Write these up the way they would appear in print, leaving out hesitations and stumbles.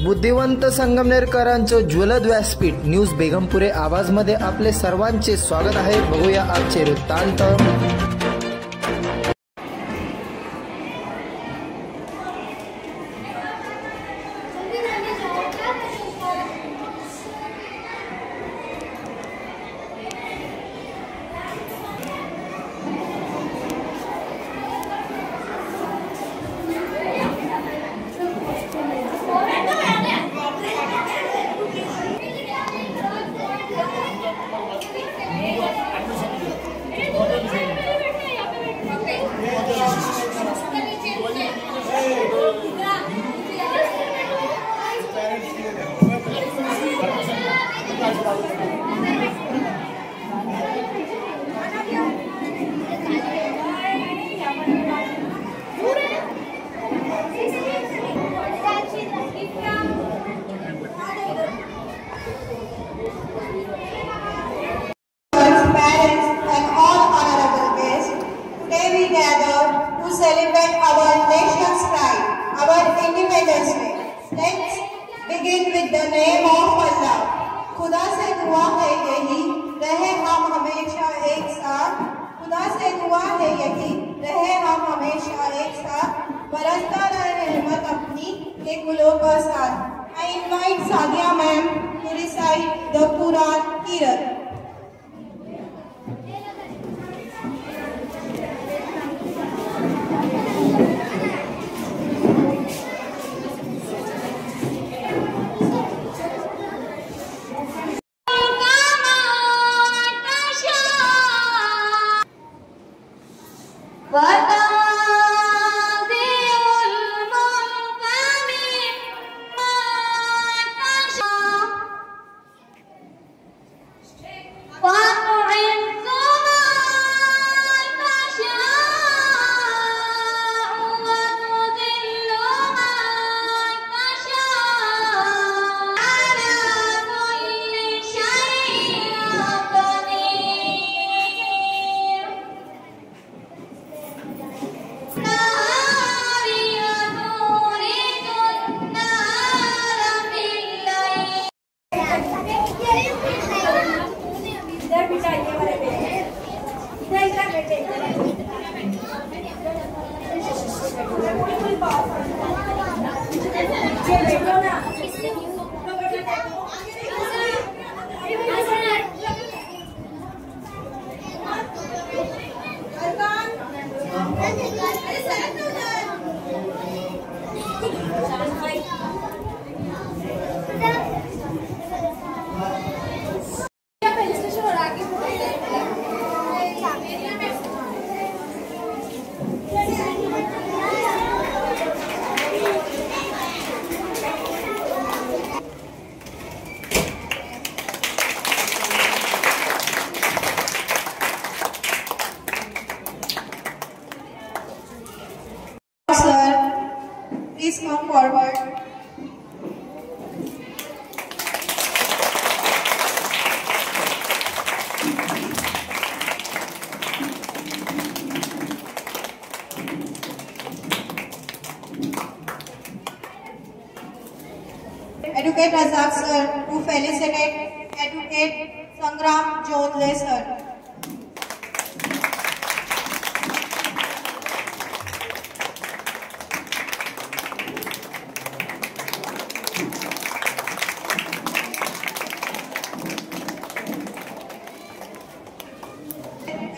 बुद्धिवंत संगमनेरकरांचं ज्वलद व्यासपीठ न्यूज बेगमपुरे आवाजमध्ये आपले सर्वांचे स्वागत आहे। बघूया आजचे वृत्तांत। Celebrate our nation's pride, our Independence Day. Let's begin with the name of Allah. खुदा से दुआ है यही रहे हम हमेशा एक साथ। खुदा से दुआ है यही रहे हम हमेशा एक साथ। बरसता रहे रहमत अपनी के गुलों का साथ। I invite Sadia ma'am to recite the Quran Kirat. Please come forward. Educate Razak sir to felicitate Educate Sangram Jodle sir.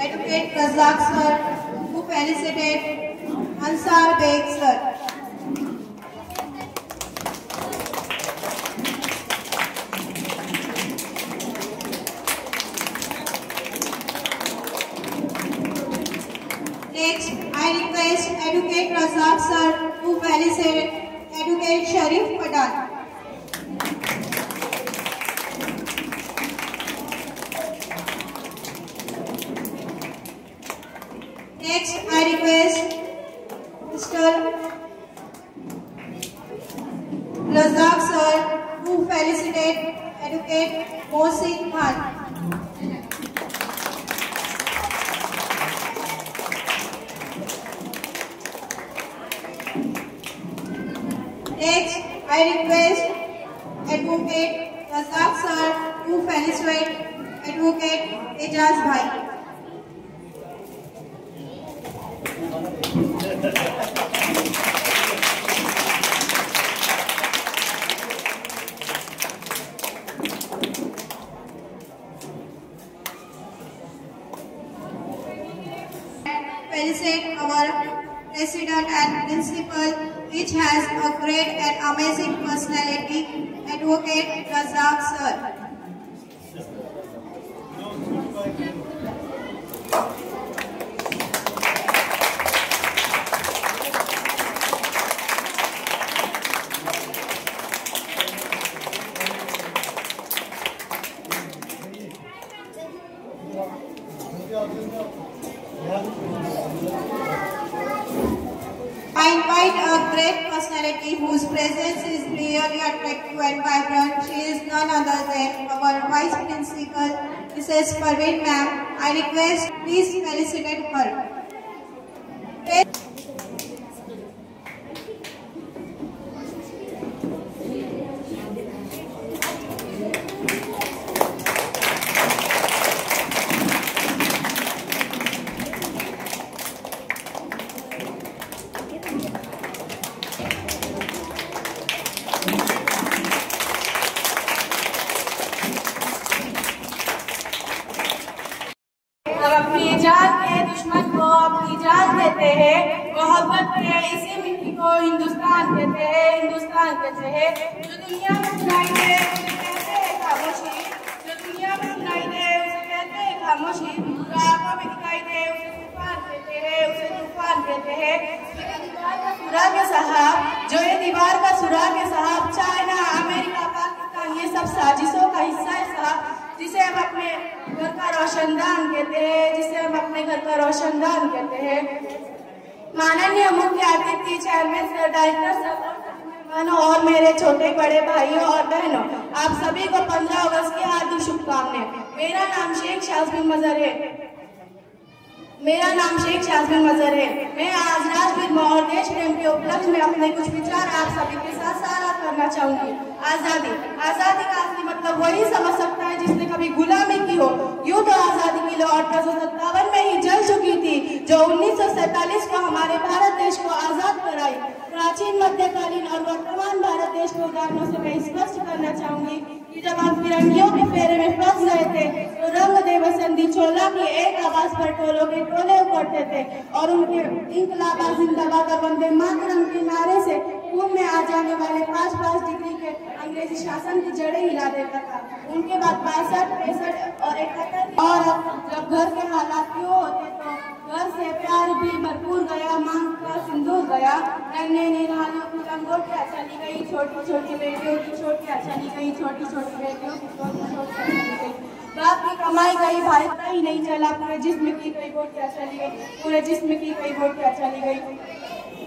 Educate Razak sir to felicitate Ansar Beg sir. Next, I request Educate Razak sir to felicitate Educate Sharif Padan. Next, I request Mr. Razak sir to felicitate Educate Mohsin Khan. Next, I I request Advocate Razak sir to felicitate Advocate Ejaz bhai. Felicitate our president and principal, which has a great and amazing personality, Advocate Razak sir. I invite a great personality whose presence is really attractive and vibrant. She is none other than our Vice Principal, Mrs. Parveen ma'am. I request please felicitate her. हम अपनी जान के दुश्मन को अपनी जान देते हैं, मोहब्बत के इसी मिट्टी को हिंदुस्तान कहते हैं, हिंदुस्तान कहते हैं। जो दुनिया में सुनाई दे उसे कहते हैं खामोशी, जो दुनिया में सुनाई दे उसे कहते हैं खामोशी, जो आंखों में दिखाई दे उसे तूफान कहते हैं, उसे तूफान कहते हैं। जो ये दीवार का सुराग है साहब, चाइना, अमेरिका, पाकिस्तान, ये सब साजिशों का हिस्सा है साहब, जिसे हम अपने घर का रोशनदान कहते हैं, जिसे हम अपने घर का रोशनदान कहते हैं। माननीय मुख्य अतिथि, चेयरमैन सर, डायरेक्टर सर और मेरे छोटे बड़े भाइयों और बहनों, आप सभी को 15 अगस्त की हार्दिक शुभकामनाएं। मेरा नाम शेख शाज़बिन मजहर है। मैं आज राष्ट्रहित और देश प्रेम के उपलक्ष्य में अपने कुछ विचार आप सभी के साथ साझा करना चाहूंगी। आजादी का असली मतलब वही समझ सकता है जिसने कभी गुलामी की हो। यूं तो आजादी की लौ 1857 में ही जल चुकी थी, जो 1947 को हमारे भारत देश को आजाद कराई। प्राचीन, मध्यकालीन और वर्तमान भारत देश के उदाहरणों से मैं स्पष्ट करना चाहूंगी कि जब हम फिरंगियों के फेरे में फंस गए थे तो रंग दे बसंती चोला की एक आवाज पर टोलों के टोले उखड़ते थे और उनके इंकलाबा जिंदाबाद और वंदे मातरम के नारे से खून में आ जाने वाले 5-5 डिग्री के अंग्रेजी शासन की जड़ें हिला देता था। उनके बाद 62, 63 और 71 और जब घर के हालात क्यों होते तो घर से प्यार भी भरपूर गया, मांग का सिंदूर गया, नन्हे निरालियों की लंगोटियां चली गई, छोटी छोटी बेटियों की छोटियां चली गई, छोटी छोटी बेटियों की छोटियां चली गई। बाप की कमाई गई, भाई पता ही नहीं चला, पूरे जिस्म की कई बोटियां चली गई, पूरे जिस्म की कई बोटियां चली गई।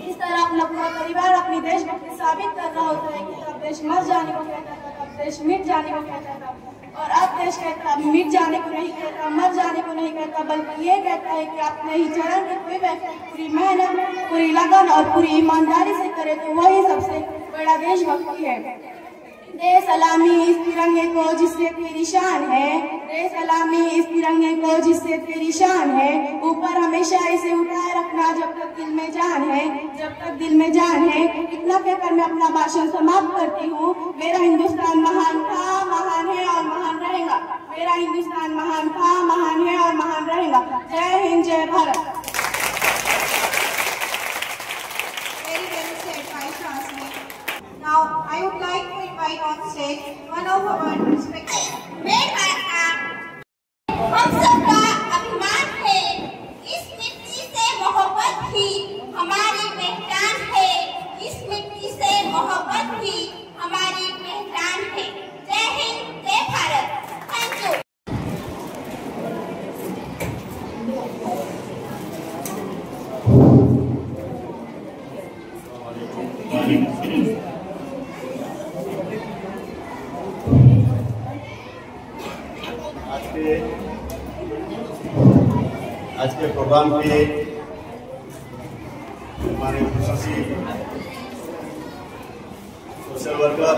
इस तरह अपना पूरा परिवार अपनी देशभक्ति साबित कर रहा होता है कि तब देश मर जाने को कहता था, तब देश मिट जाने को कहता था, और अब देश कहता मिट जाने को नहीं कहता, मर जाने को नहीं कहता, बल्कि ये कहता है कि अपने ही चरण के कोई व्यक्ति पूरी मेहनत, पूरी लगन और पूरी ईमानदारी से करे तो वही सबसे बड़ा देशभक्ति है। दे सलामी इस तिरंगे को जिससे तेरी शान है, दे सलामी इस तिरंगे को जिससे तेरी शान है, ऊपर हमेशा इसे उठाए रखना जब तक दिल में जान है, जब तक दिल में जान है। इतना कहकर मैं अपना भाषण समाप्त करती हूँ। मेरा हिंदुस्तान महान था, महान है और महान रहेगा। मेरा हिंदुस्तान महान था, महान है और महान रहेगा। जय हिंद, जय Bharat. Now, I would like to invite on stage one of our respected हम सबका अभिमान है, इस मिट्टी से मोहब्बत भी हमारी पहचान है, इस मिट्टी से मोहब्बत भी हमारी पहचान है। जय हिंद, जय भारत। Thank you. आज के प्रोग्राम के हमारे सोशल वर्कर,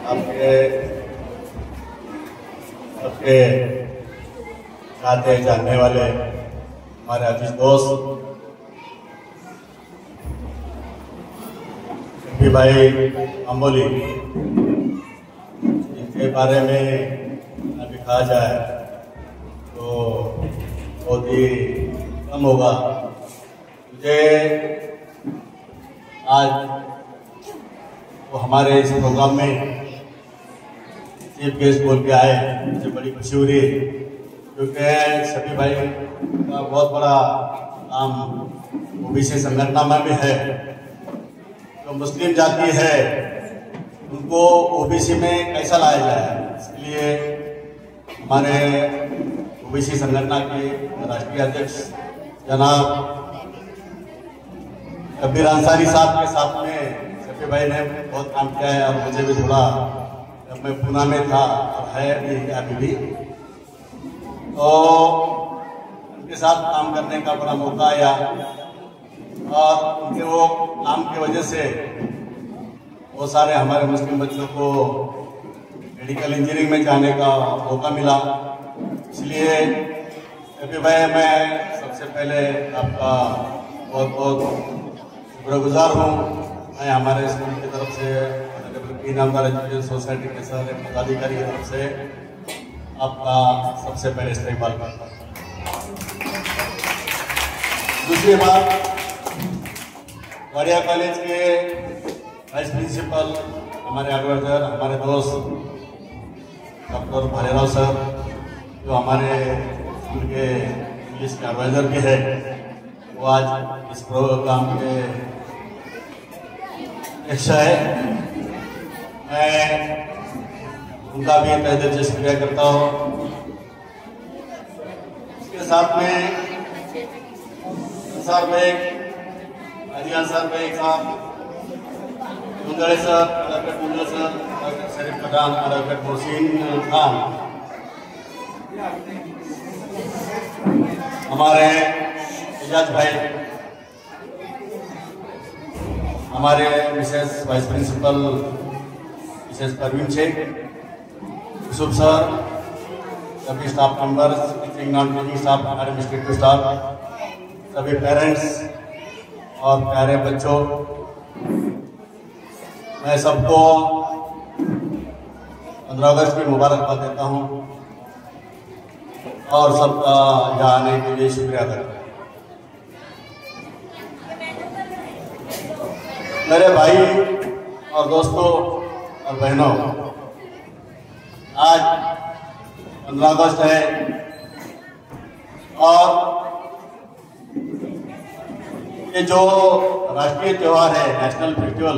आपके सबके जानते जानने वाले हमारे अजीज दोस्त शफी भाई अंबोली, इनके बारे में अभी कहा जाए तो बहुत ही कम होगा। मुझे आज वो हमारे इस प्रोग्राम में चीफ गेस्ट बोल के आए, मुझे बड़ी खुशी हो रही है, क्योंकि शफी भाई का बहुत बड़ा काम ओबीसी संगठन में भी है। जो मुस्लिम जाति है उनको ओबीसी में कैसा लाया जाए, इसलिए हमारे ओबीसी संगठन के राष्ट्रीय अध्यक्ष जनाब कबीर अंसारी साहब के साथ में शफी भाई ने बहुत काम किया है। और मुझे भी थोड़ा, जब मैं पूना में था और है अभी भी, तो उनके साथ काम करने का बड़ा मौका आया और उनके वो काम की वजह से बहुत सारे हमारे मुस्लिम बच्चों को मेडिकल इंजीनियरिंग में जाने का मौका मिला। इसलिए शफी भाई, मैं सबसे पहले आपका बहुत बहुत शुक्रगुजार हूँ। मैं हमारे स्कूल की तरफ से, इनामदार एजुकेशन सोसाइटी के सारे पदाधिकारी की तरफ से आपका सबसे पहले इस्तेमाल करता हूँ। दूसरी बात, वाडिया कॉलेज के वाइस प्रिंसिपल, हमारे एडवाइजर, हमारे दोस्त डॉक्टर भालेराव सर, जो हमारे स्कूल के इंग्लिश के एडवाइजर भी है, वो आज इस प्रोग्राम के अध्यक्ष है। मैं उनका भी तहे दिल से शुक्रिया करता हूँ। इसके साथ में सर अरियान सर साहब, Mundade sir, advocate Mundad sir, advocate Sharif Pathan, advocate Mohsin Khan, हमारे एजाज भाई, हमारे विशेष vice principal Mrs Parveen Sheikh, Yusuf sir, सभी staff members, teaching non teaching staff, administrative staff, सभी पेरेंट्स और प्यारे बच्चों, मैं सबको 15 अगस्त की मुबारकबाद देता हूँ और सबका यहाँ आने के लिए शुक्रिया करता हूँ। मेरे भाई और दोस्तों और बहनों, आज 15 अगस्त है और ये जो राष्ट्रीय त्योहार है, नेशनल फेस्टिवल,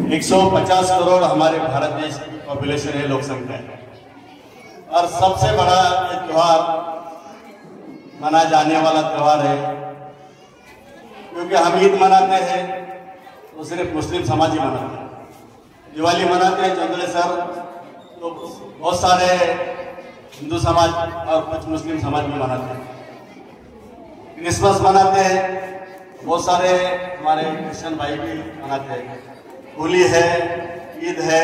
150 करोड़ हमारे भारत देश की पॉपुलेशन है, लोक संख्या है, और सबसे बड़ा ये त्योहार मना जाने वाला त्योहार है। क्योंकि हम ईद मनाते हैं तो सिर्फ मुस्लिम समाज ही मनाते हैं, दिवाली मनाते हैं चंद्रे सर तो बहुत सारे हिंदू समाज और कुछ मुस्लिम समाज भी मनाते हैं, क्रिसमस मनाते हैं, बहुत सारे हमारे क्रिश्चियन भाई भी मनाते हैं, होली है, ईद है,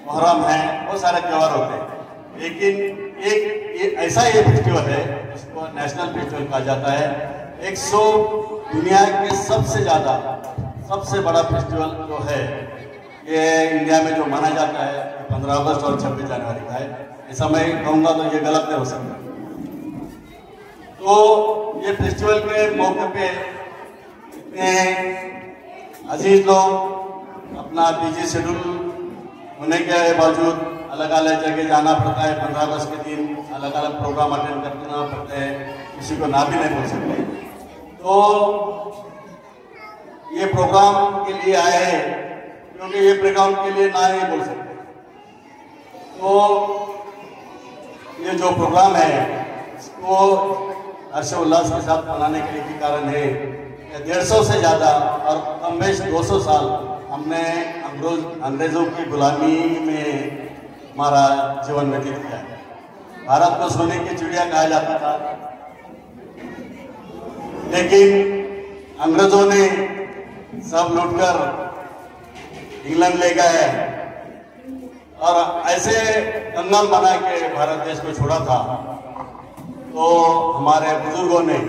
मुहर्रम है, बहुत सारे त्यौहार होते हैं। लेकिन एक ऐसा ये फेस्टिवल है जिसको नेशनल फेस्टिवल कहा जाता है। 100 दुनिया के सबसे ज़्यादा, सबसे बड़ा फेस्टिवल जो है ये इंडिया में जो माना जाता है 15 अगस्त और 26 जनवरी का है। ऐसा मैं कहूँगा तो ये गलत नहीं हो सकता। तो ये फेस्टिवल के मौके पे इतने अजीज लोग अपना बिजी शेड्यूल होने के बावजूद अलग अलग जगह जाना पड़ता है। 15 अगस्त के दिन अलग अलग प्रोग्राम अटेंड करना पड़ते हैं, किसी को ना भी नहीं बोल सकते। तो ये प्रोग्राम के लिए आए हैं, क्योंकि ये प्रोग्राम के लिए ना नहीं बोल सकते। तो ये जो प्रोग्राम है इसको हर्षोल्लास के साथ मनाने के लिए कारण है कि 150 से ज़्यादा और कम बेश 200 साल हमने अंग्रेजों की गुलामी में हमारा जीवन व्यतीत किया है। भारत को सोने की चिड़िया कहा जाता था, लेकिन अंग्रेजों ने सब लूटकर इंग्लैंड ले गए और ऐसे कंगाल बना के भारत देश को छोड़ा था। तो हमारे बुजुर्गों ने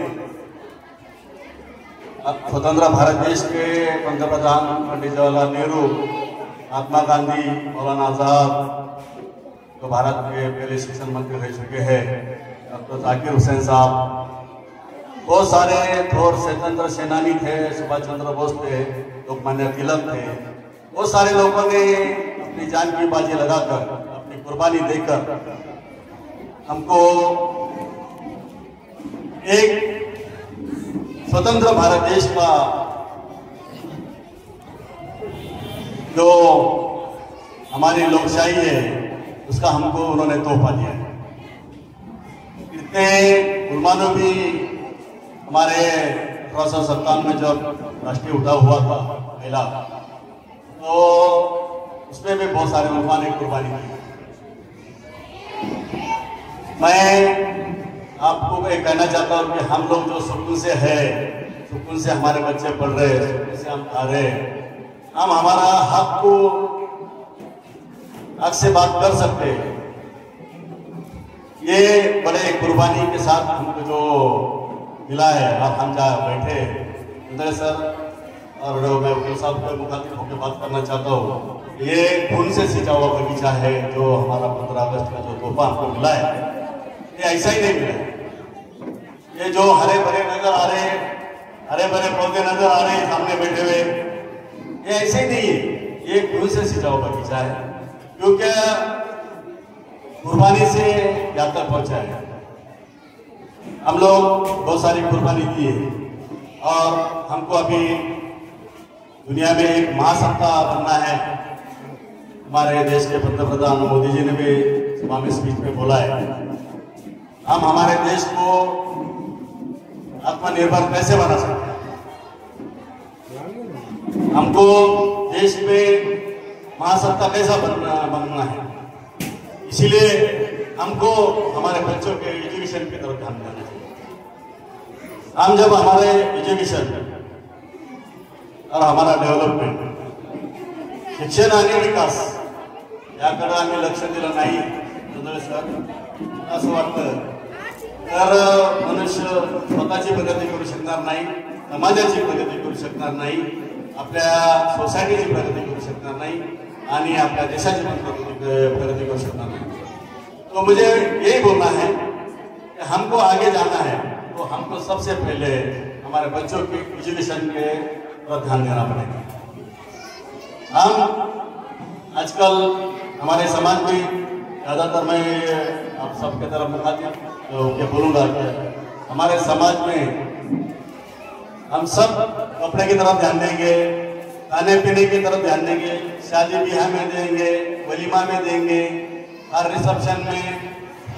स्वतंत्र भारत देश के पंतप्रधान पंडित जवाहरलाल नेहरू, महात्मा गांधी, मौलाना आजाद, तो भारत के पहले शिक्षण मंत्री रह चुके हैं, डॉक्टर जाकिर हुसैन साहब, बहुत सारे थोर स्वतंत्र सेनानी थे, सुभाष चंद्र बोस थे, लोकमान्य तिलक थे। बहुत सारे लोगों ने अपनी जान की बाजी लगाकर, अपनी कुर्बानी देकर हमको एक स्वतंत्र भारत देश का जो हमारी लोकशाही है उसका हमको उन्होंने तोहफा दिया है। इतने मुसलमानों भी हमारे 1857 में जब राष्ट्रीय उठाव हुआ था पहला, तो उसमें भी बहुत सारे मुसलमान ने कुर्बानी दी। मैं आपको एक कहना चाहता हूं कि हम लोग जो सुकून से है, सुकून से हमारे बच्चे पढ़ रहे, सुकून से हम खा रहे, हम हमारा हक को हक से बात कर सकते हैं। ये बड़े कुर्बानी के साथ हमको जो मिला है, और हम जहाँ बैठे इंद्र सर और मैं वकील साहब को मुखातिब होकर बात करना चाहता हूँ। ये खून से सिंचा हुआ बगीचा है जो हमारा 15 अगस्त का जो तोहफा हमको मिला है, ये ऐसा ही नहीं मिला। ये जो हरे भरे नजर आ रहे हैं, हरे भरे पौधे नजर आ रहे हैं सामने बैठे हुए, ये ऐसे ही नहीं है, ये खून से सिंचा हुआ बगीचा है, क्योंकि कुर्बानी से यहाँ तक पहुंचा है। हम लोग बहुत सारी कुर्बानी की है और हमको अभी दुनिया में एक महासत्ता बनना है। हमारे देश के पंतप्रधान मोदी जी ने भी सुबह में स्पीच में बोला है, हम हमारे देश को आत्मनिर्भर कैसे बना सकते हैं। हमको देश में महासत्ता कैसा बनना है, इसीलिए हमको हमारे बच्चों के एजुकेशन की तरफ ध्यान देना चाहिए। हम जब हमारे एजुकेशन और हमारा डेव्हलपमेंट, शिक्षण आणि विकास याकडे आम्ही लक्ष दिलं नाही सर, असं वाटतं तर मनुष्य स्वतःची प्रगती करू शकणार नाही, समाजाची प्रगती करू शकणार नाही, आपल्या सोसायटीची प्रगती करू शकणार नाही आणि आपल्या देशाची प्रगती करू शकणार नहीं। तो मुझे यही बोलना है कि हमको आगे जाना है तो हमको सबसे पहले हमारे बच्चों की एजुकेशन के पर ध्यान देना पड़ेगा। हम आजकल हमारे समाज में ज़्यादातर, मैं आप सबके तरफ मुखातिब तो ये बोलूँगा कि हमारे समाज में हम सब कपड़े की तरफ ध्यान देंगे, खाने पीने की तरफ ध्यान देंगे, शादी ब्याह में देंगे, वलीमा में देंगे, हर रिसेप्शन में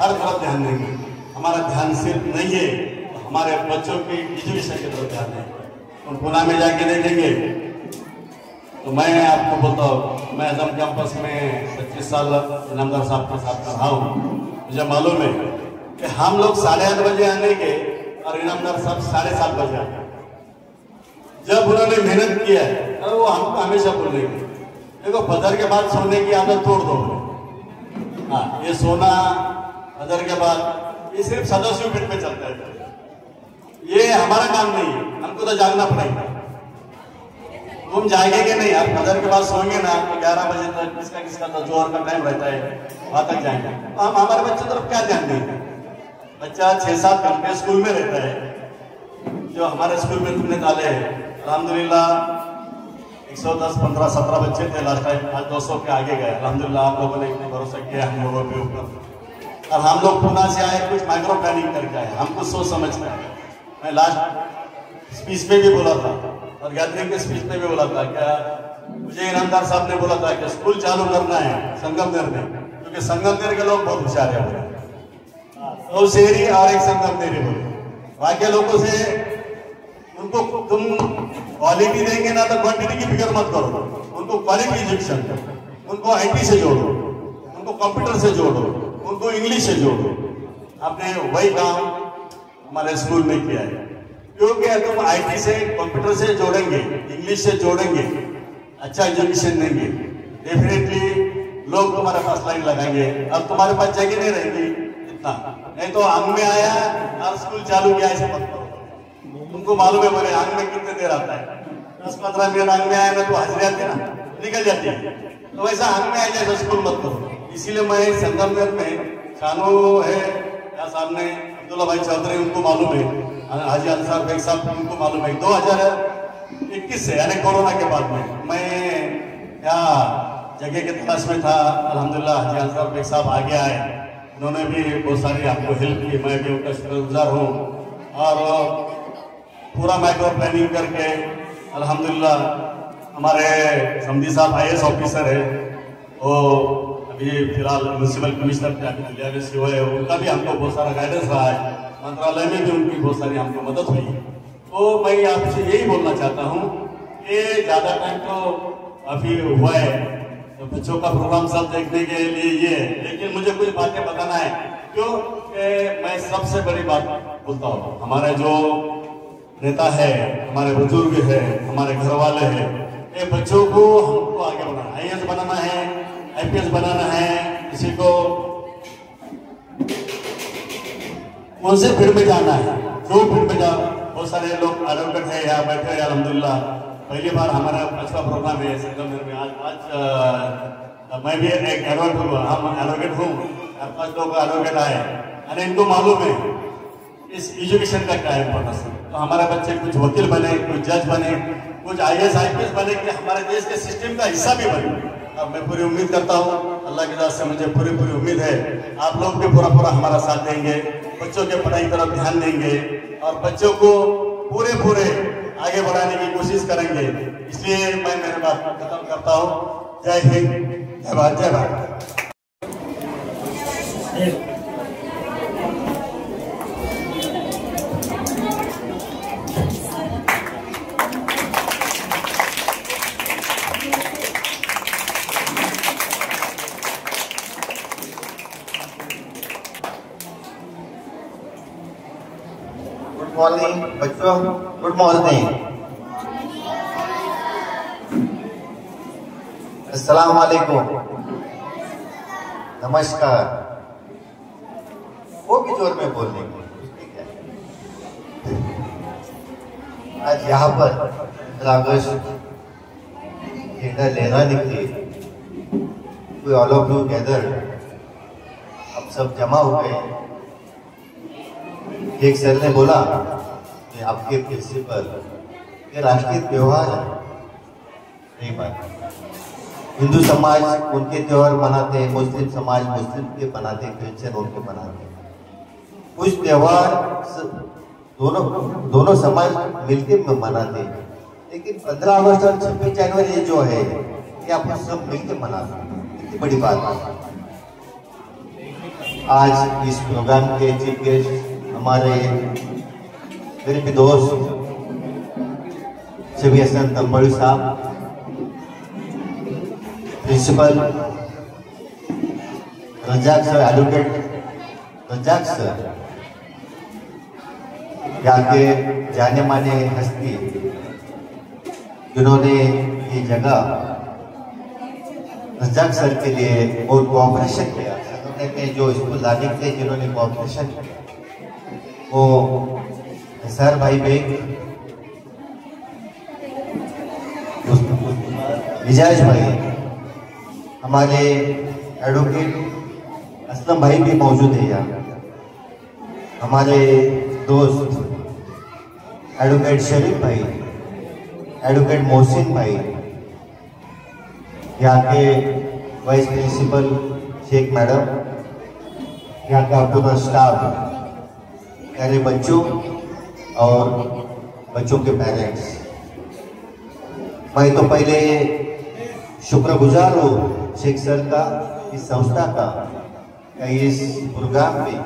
हर तरफ ध्यान देंगे। हमारा ध्यान सिर्फ नहीं है, तो हमारे बच्चों की एजुकेशन की तरफ ध्यान देंगे। उन पुणे में जाके देखेंगे तो मैं आपको बोलता हूँ, मैं आजम कैंपस में 25 साल इनामदार साहब के साथ रहा हूँ। मुझे मालूम है कि हम लोग 8:30 बजे आने के और इनामदार साहब 7:30 बजे आए। जब उन्होंने मेहनत किया है और वो हमको हमेशा बोलेंगे, देखो फजर के बाद सोने की आदत तोड़ दो। हाँ, ये सोना फजर के बाद ये सिर्फ सदस्यों फिट में चलता है, ये हमारा काम नहीं है, हमको तो जागना पड़ेगा। तुम जाएंगे नहीं, आप फजर के बाद सोएंगे ना तो 11 बजे तक किसका तो जोर का टाइम रहता है, वहां तक जाएंगे। तो हम हमारे बच्चों तरफ क्या ध्यान देंगे? बच्चा 6-7 घंटे स्कूल में रहता है, जो हमारे स्कूल में तुमने डाले हैं अल्हम्दुलिल्लाह 110, 15, 17 बच्चे थे लास्ट टाइम, आज 200 के आगे गए। अल्हम्दुलिल्लाह आप लोगों ने इतना भरोसा किया हम लोगों के ऊपर। और हम लोग पुणे से आए, कुछ माइक्रो प्लानिंग करके आए, हमको सोच समझ कर। मैं लास्ट स्पीच में भी बोला था और गैदरिंग के स्पीच में भी बोला था, क्या मुझे इनामदार साहब ने बोला था कि स्कूल चालू करना है संगमनेर में, क्योंकि संगमनेर के लोग बहुत होशियार है। 2 शहरी और 1 संगमनेरी बोले, बाकी लोगों से उनको तुम क्वालिटी देंगे ना तो क्वांटिटी की फिक्र मत करो, उनको क्वालिटी एजुकेशन, उनको IT से जोड़ो, उनको कंप्यूटर से जोड़ो, उनको इंग्लिश से जोड़ो। आपने वही काम हमारे स्कूल में किया है। क्योंकि तुम IT से, कंप्यूटर से जोड़ेंगे, इंग्लिश से जोड़ेंगे, अच्छा एजुकेशन देंगे, डेफिनेटली लोग तुम्हारे पास लाइन लगाएंगे। अब तुम्हारे पास जगह नहीं रहेगी इतना, नहीं तो आंग में आया और स्कूल चालू किया, ऐसे मत करो। तुमको मालूम है बोले आंग में कितने देर आता है, 10-15 मिनट आंग में आया ना तो हाजिरी आती है ना, निकल जाती है। तो वैसा आंग में आ जाए स्कूल मत करो। इसीलिए मैं संगमनेर में शानू है यहाँ सामने, अब्दुल्ला भाई चौधरी, उनको मालूम है, हाजी अंसार बेग साहब उनको मालूम है, 2021 से यानी कोरोना के बाद में मैं यहाँ जगह के तलाश में था। अल्हम्दुलिल्लाह हाजी अंसार बेग साहब आगे आए, उन्होंने भी बहुत सारी आपको हेल्प की, मैं भी उनका शुक्रगुजार हूँ। और पूरा माइक्रो प्लानिंग करके अल्हम्दुलिल्लाह हमारे समधी साहब IAS ऑफिसर है, वो अभी फिलहाल म्यूनसिपल कमिश्नर से हुए, उनका भी हमको बहुत सारा गाइडेंस रहा है, मंत्रालय में भी उनकी बहुत सारी हमको मदद हुई। तो मैं आपसे यही बोलना चाहता हूँ कि ज़्यादा टाइम तो अभी हुआ है, तो बच्चों का प्रोग्राम सब देखने के लिए ये है, लेकिन मुझे कुछ बातें बताना है। क्यों मैं सबसे बड़ी बात बोलता हूँ, हमारे जो नेता है, हमारे बुजुर्ग है, हमारे घर वाले हैं, ये बच्चों को हमको आगे बढ़ाना, IAS बनाना है, IPS बनाना है, किसी को कौन से फील्ड में जाना है, जो फील्ड में जाओ। बहुत सारे लोग एडवोकेट है यहाँ बैठे हैं अल्हम्दुलिल्लाह, पहली बार हमारा अच्छा प्रोग्राम है संगमनेर में। आज मैं भी एक एडवोकेट हूँ, हम एडवोकेट हूँ, 4-5 लोग एडवोकेट आए, और इनको मालूम है इस एजुकेशन का क्या इम्पोर्टेंस है। तो हमारे बच्चे कुछ वकील बने, कुछ जज बने, कुछ IAS IPS बने, कि हमारे देश के सिस्टम का हिस्सा भी बने। अब मैं पूरी उम्मीद करता हूँ, अल्लाह की तरफ से मुझे पूरी उम्मीद है, आप लोग भी पूरा हमारा साथ देंगे, बच्चों के पढ़ाई की तरफ ध्यान देंगे और बच्चों को पूरे आगे बढ़ाने की कोशिश करेंगे। इसलिए मैं मेरी बात खत्म करता हूँ। जय हिंद, जय भारत, जय भारत। मॉर्निंग बच्चों, गुड मॉर्निंग, अस्सलाम वालेकुम, नमस्कार। वो भी जोर में बोलने को आज यहाँ पर 15 अगस्त झंडा लेना निकली, कोई ऑल ऑफ यू गैदर, अब सब जमा हो गए। एक सर ने बोला कि आपके प्रिंसिपल ये राष्ट्रीय त्योहार है, नहीं बात। हिंदू समाज उनके त्योहार मनाते हैं, मुस्लिम समाज मुस्लिम के मनाते हैं, क्रिश्चियन उनके मनाते हैं। कुछ त्योहार दोनों समाज मिलकर मनाते हैं, लेकिन 15 अगस्त और 26 जनवरी जो है ये आप सब मिलकर मनाते हैं, इतनी बड़ी बात है। आज इस प्रोग्राम के चीफ गेस्ट हमारे मेरे भी दोस्त शबी हसन तंबड़ी साहब, principal Razak sir, advocate Razak sir, यहाँ के जाने माने हस्ती जिन्होंने ये जगह रजाक सर के लिए बहुत कोऑपरेशन किया, में जो स्कूल लाने के लिए जिन्होंने कोऑपरेशन किया, वो सर भाई बेग, विजय भाई, हमारे एडवोकेट असलम भाई भी मौजूद है यहाँ, हमारे दोस्त एडवोकेट शरीफ भाई, एडवोकेट मोहसिन भाई, यहाँ के वाइस प्रिंसिपल शेख मैडम, यहाँ का पूरा स्टाफ, प्यारे बच्चों और बच्चों के पेरेंट्स, मैं तो पहले शुक्रगुजार हूँ शेख सर का, इस संस्था का, इस प्रोग्राम में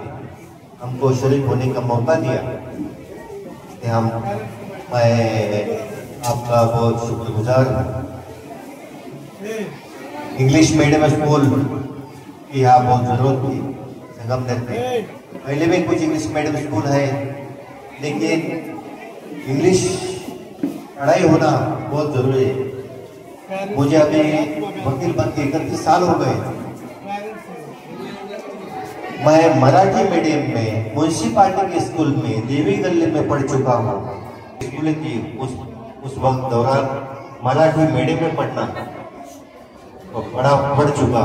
हमको शरीक होने का मौका दिया। मैं आपका बहुत शुक्रगुजार हूँ। इंग्लिश मीडियम स्कूल की यहाँ बहुत जरूरत थी संगमनेर में, पहले भी कुछ इंग्लिश मीडियम स्कूल है, लेकिन इंग्लिश पढ़ाई होना बहुत जरूरी है। मुझे अभी वकील बन के 31 साल हो गए। मैं मराठी मीडियम में म्यूनसिपालिटी के स्कूल में देवी गली में पढ़ चुका हूँ। स्कूल की उस वक्त दौरान मराठी मीडियम में पढ़ चुका।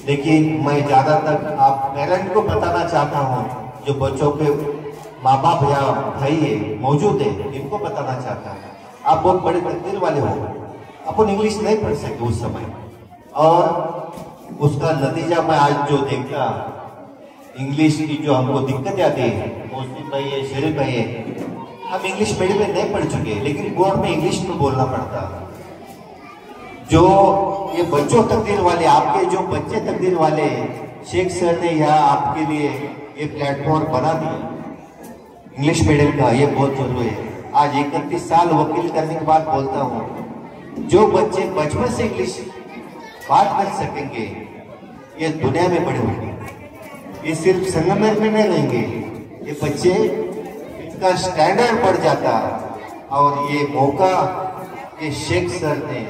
लेकिन मैं ज्यादातर आप पेरेंट को बताना चाहता हूँ, जो बच्चों के माँ बाप या भाई है मौजूद है, इनको बताना चाहता है, आप बहुत बड़े तकदीर वाले हो। अपन इंग्लिश नहीं पढ़ सके उस समय, और उसका नतीजा मैं आज जो देखता, इंग्लिश की जो हमको दिक्कतें आती है, मुस्लिम भाई है, शरीफ भाई है, हम इंग्लिश मीडियम में नहीं पढ़ चुके, लेकिन बोर्ड में इंग्लिश में बोलना पड़ता। जो ये बच्चों तकदीर वाले, आपके जो बच्चे तकदीर वाले, शेख सर ने यहाँ आपके लिए ये प्लेटफॉर्म बना दिया इंग्लिश मीडियम का, ये बहुत जरूरी है। आज 31 साल वकील करने के बाद बोलता हूँ, जो बच्चे बचपन से इंग्लिश बात कर सकेंगे, ये दुनिया में बड़े होंगे। ये सिर्फ संगमरमर में नहीं रहेंगे, ये बच्चे, इनका स्टैंडर्ड बढ़ जाता। और ये मौका ये शेख सर ने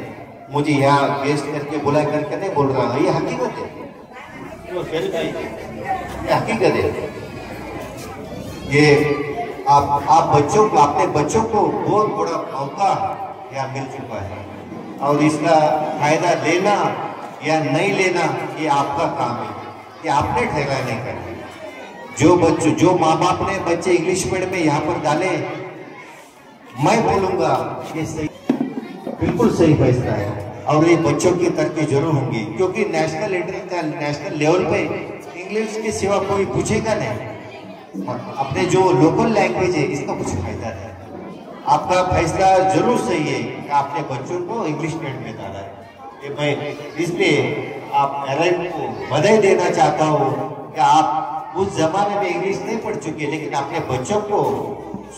मुझे यहाँ गेस्ट करके बुला करके नहीं बोल रहा, ये हकीकत है, ये हकीकत है। ये आप बच्चों को, अपने बच्चों को बहुत बड़ा मौका यहाँ मिल चुका है, और इसका फायदा लेना या नहीं लेना ये आपका काम है, ये आपने ठहराने का है। जो माँ बाप ने बच्चे इंग्लिश मीडियम में यहाँ पर डाले, मैं बोलूंगा ये सही, बिल्कुल सही फैसला है, और ये बच्चों की तरक्की जरूर होंगी, क्योंकि नेशनल इंटरनेशनल लेवल पे इंग्लिश के सिवा कोई पूछेगा नहीं। अपने जो लोकल लैंग्वेज है, इसका कुछ फायदा नहीं। आपका फैसला जरूर सही है कि आपने बच्चों को इंग्लिश मीडियम में डाला है। ये मैं इसलिए आप पेरेंट को बधाई देना चाहता हूँ कि आप उस जमाने में इंग्लिश नहीं पढ़ चुके, लेकिन अपने बच्चों को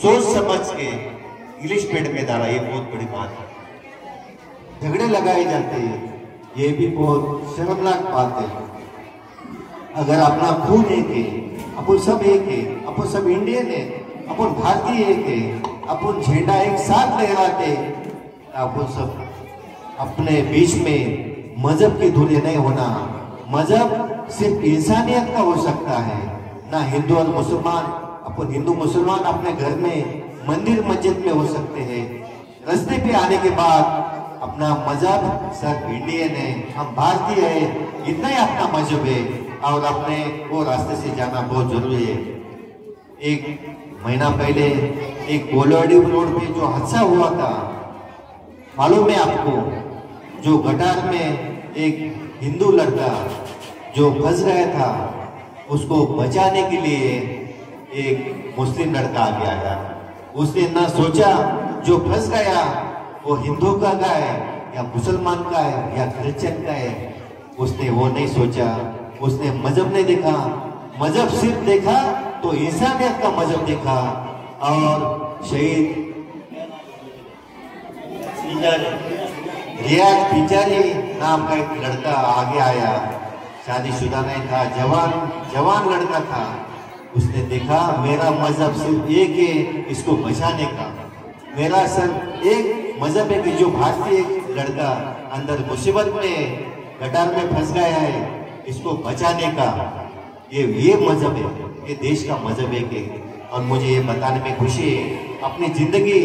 सोच समझ के इंग्लिश मीडियम में डाला, ये बहुत बड़ी बात है। झगड़े लगाए जाते हैं, ये भी बहुत शर्मनाक बात है। अगर अपना खून एक है, अपन सब एक है, अपन सब इंडियन है, अपन भारतीय एक है, अपन झंडा एक साथ लहराते, अपन सब अपने बीच में मजहब की धुरे नहीं होना। मजहब सिर्फ इंसानियत का हो सकता है, ना हिंदू और मुसलमान। अपन हिंदू मुसलमान अपने घर में मंदिर मस्जिद में हो सकते हैं, रास्ते पे आने के बाद अपना मजहब सिर्फ इंडियन है, हम भारतीय है, इतना ही अपना मजहब है, और अपने वो रास्ते से जाना बहुत जरूरी है। एक महीना पहले एक कोलवाड़ी रोड पे जो हादसा हुआ था, मालूम है आपको? जो गटार में एक हिंदू लड़का जो फंस गया था, उसको बचाने के लिए एक मुस्लिम लड़का आगे आया। उसने ना सोचा जो फंस गया वो हिंदू का है या मुसलमान का है या क्रिश्चियन का है, उसने वो नहीं सोचा। उसने मजहब नहीं देखा, मजहब सिर्फ देखा तो इंसानियत का मजहब देखा। और शहीद रियाज पिंजारी नाम का एक लड़का आगे आया, शादीशुदा नहीं था, जवान लड़का था। उसने देखा मेरा मजहब सिर्फ एक है, इसको बचाने का। मेरा सिर्फ एक मजहब है कि जो भारतीय लड़का अंदर मुसीबत में गटार में फंस गया है, इसको बचाने का ये मजहब है, ये देश का मजहब है कि। और मुझे ये बताने में खुशी है, अपनी जिंदगी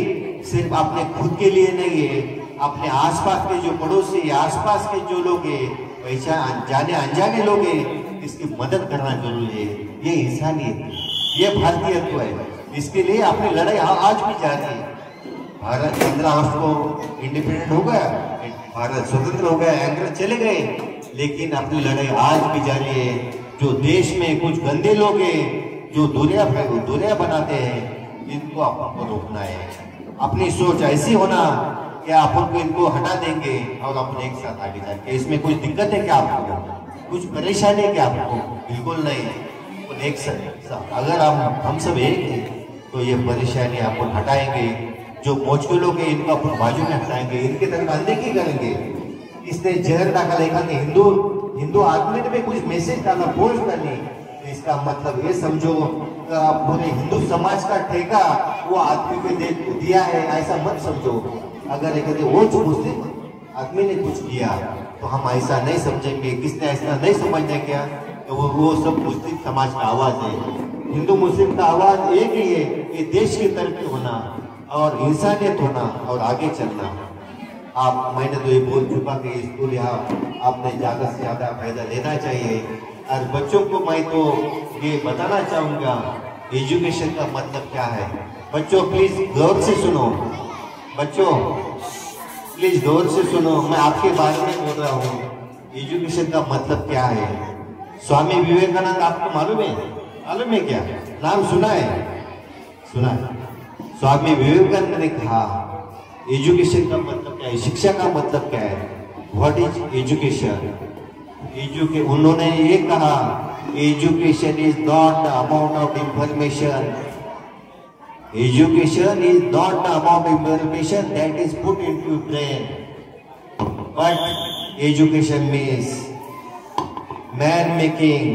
सिर्फ अपने खुद के लिए नहीं है, अपने आसपास के जो पड़ोसी, आसपास के जो लोग हैं, पहचान जाने अनजाने लोग हैं, इसकी मदद करना जरूरी है। ये इंसानियत है, ये भारतीयत्व है। इसके लिए अपनी लड़ाई आज भी जारी है। भारत 15 अगस्त को इंडिपेंडेंट हो गया, भारत स्वतंत्र हो गया, अंग्रेज चले गए, लेकिन अपनी लड़ाई आज भी जारी है। जो देश में कुछ गंदे लोग हैं, जो दुनिया बनाते हैं, इनको आपको रोकना है। अपनी सोच ऐसी होना कि अपन को इनको हटा देंगे और अपन एक साथ आगे जाएंगे। इसमें कुछ दिक्कत है क्या आपको? कुछ परेशानी है क्या आपको? बिल्कुल नहीं। एक साथ अगर हम सब एक हैं तो ये परेशानी अपन हटाएंगे। जो मौज के लोग हैं इनको अपन बाजू में हटाएंगे, इनके तरफ अनदेखी करेंगे। इसने जहर डाला, लिखा कि हिंदू आदमी ने भी कुछ मैसेज डाला, पोस्ट डाली, तो इसका मतलब ये समझो पूरे हिंदू समाज का ठेका वो आदमी को दिया है, ऐसा मत समझो। अगर कहते वो जो मुस्लिम आदमी ने कुछ किया तो हम ऐसा नहीं समझेंगे, किसने ऐसा नहीं समझने क्या, तो वो सब मुस्लिम समाज का आवाज है। हिंदू मुस्लिम का आवाज एक ही है कि देश की तरक्की होना और इंसानियत होना और आगे चलना। मैंने तो ये बोल चुका कि स्कूल यहाँ आपने ज्यादा से ज्यादा फायदा लेना चाहिए। और बच्चों को मैं तो ये बताना चाहूंगा एजुकेशन का मतलब क्या है। बच्चों प्लीज गौर से सुनो, बच्चों प्लीज गौर से सुनो, मैं आपके बारे में बोल रहा हूँ। एजुकेशन का मतलब क्या है? स्वामी विवेकानंद आपको मालूम है? मालूम है क्या? नाम सुना है? सुना है। स्वामी विवेकानंद ने कहा एजुकेशन का मतलब क्या है, शिक्षा का मतलब क्या है, व्हाट इज एजुकेशन। उन्होंने ये कहा education is not the amount of information, education is not the amount of information that is put into brain, but education means man making,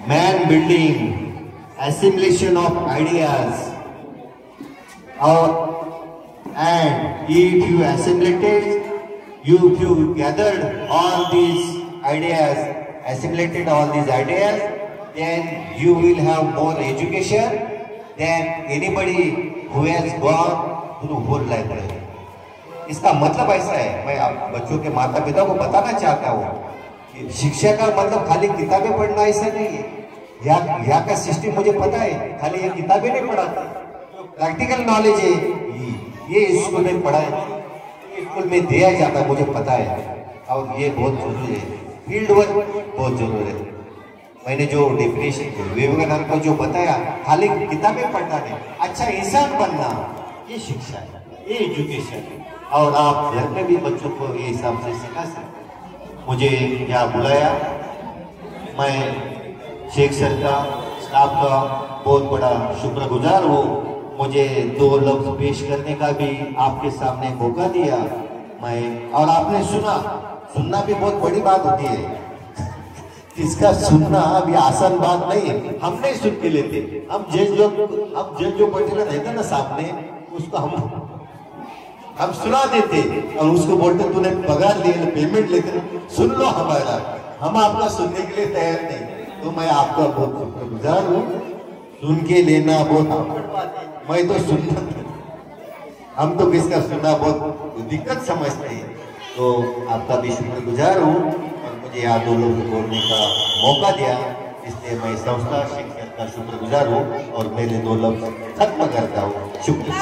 man building, assimilation of ideas, and if you assimilated, if you gathered all these ideas, assimilated all these ideas, then you will have more education than anybody who has gone through whole life. इसका मतलब ऐसा है, मैं आप बच्चों के माता पिता को बताना चाहता हूँ कि शिक्षा का मतलब खाली किताबें पढ़ना ऐसा नहीं है। यहाँ का सिस्टम मुझे पता है, खाली ये किताबें नहीं पढ़ाते, प्रैक्टिकल नॉलेज है ये स्कूल में पढ़ा है, स्कूल में दिया जाता है, मुझे पता है। और ये बहुत जरूरी है, फील्ड वर्क बहुत जरूरी है। मैंने जो डेफिनेशन विवेकानंद को जो बताया, खाली किताबें पढ़ना नहीं, अच्छा इंसान बनना, ये शिक्षा है, ये एजुकेशन है। और आप घर में भी बच्चों को ये हिसाब से सिखा सकते। मुझे यहाँ बुलाया, मैं शेख सर का स्टाफ का बहुत बड़ा शुक्रगुजार हूँ। मुझे 2 लफ्ज पेश करने का भी आपके सामने मौका दिया मैं, और आपने सुनना भी बहुत बड़ी बात होती है। इसका सुनना अभी आसान बात नहीं है, हम नहीं सुन के लेते। हम जज जो पर्टिकुलर रहता ना सामने, उसको हम सुना देते और उसको बोलते तूने पगार लिए, पेमेंट लेते, सुन लो हमारा, हम आपका सुनने के लिए तैयार नहीं। तो मैं आपका बहुत शुक्रगुजार हूँ, सुन के लेना बहुत, मैं तो सुनना, हम तो किसका सुनना बहुत दिक्कत समझते हैं। तो आपका भी शुक्रगुजार हूँ और मुझे यहाँ 2 लोगों को बोलने का मौका दिया, इसलिए मैं संस्था शिक्षक का शुक्रगुजार हूँ और मेरे 2 लफ्ज खत्म करता हूँ। शुक्रिया।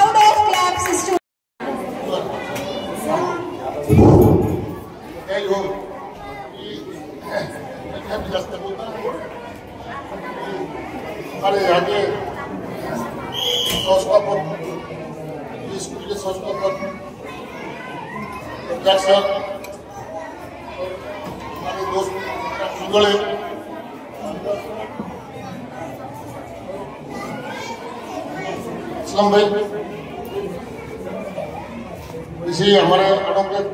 हमारे यहाँ के संस्थापक, स्कूल के संस्थापक सर, हमारे दोस्त सुगड़े, असलम भाई, इसी हमारे एडवोकेट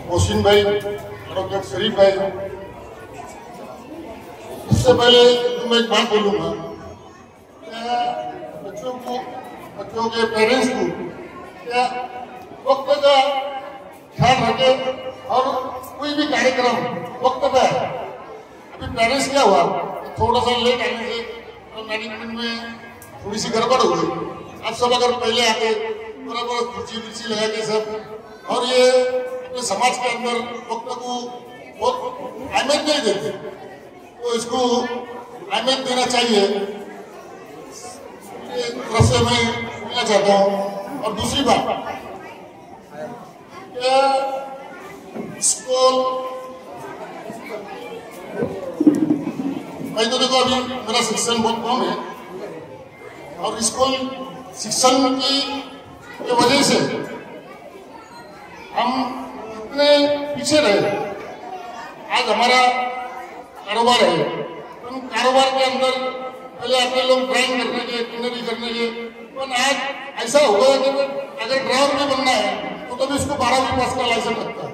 मोहसिन भाई, एडवोकेट शरीफ भाई। इससे पहले मैं एक बात बोलूंगा, बच्चों के पेरेंट्स को क्या वक्त का ख्याल रखे और कोई भी कार्यक्रम वक्त पे। अभी पेरेंट्स क्या हुआ, थोड़ा सा लेट आने से तो मैनेजमेंट में थोड़ी सी गड़बड़ हो गई। आप सब अगर पहले आके बराबर कुर्सी लगा के सब, और ये अपने समाज के अंदर वक्त को बहुत अहमियत नहीं देते, तो इसको अहमियत देना चाहिए, तरफ से मैं बोलना चाहता हूँ। और दूसरी बात, स्कूल, मैं तो देखो अभी मेरा शिक्षण बहुत कम है, और स्कूल शिक्षण की वजह से हम इतने पीछे रहे। आज हमारा कारोबार है, तो कारोबार के अंदर पहले अपने लोग ड्राइंग करने के, ट्रेनरी करने के, पर आज ऐसा हो गया कि अगर ड्राइवर भी बनना है तो तभी उसको 12वीं पास का लाइसेंस लगता है।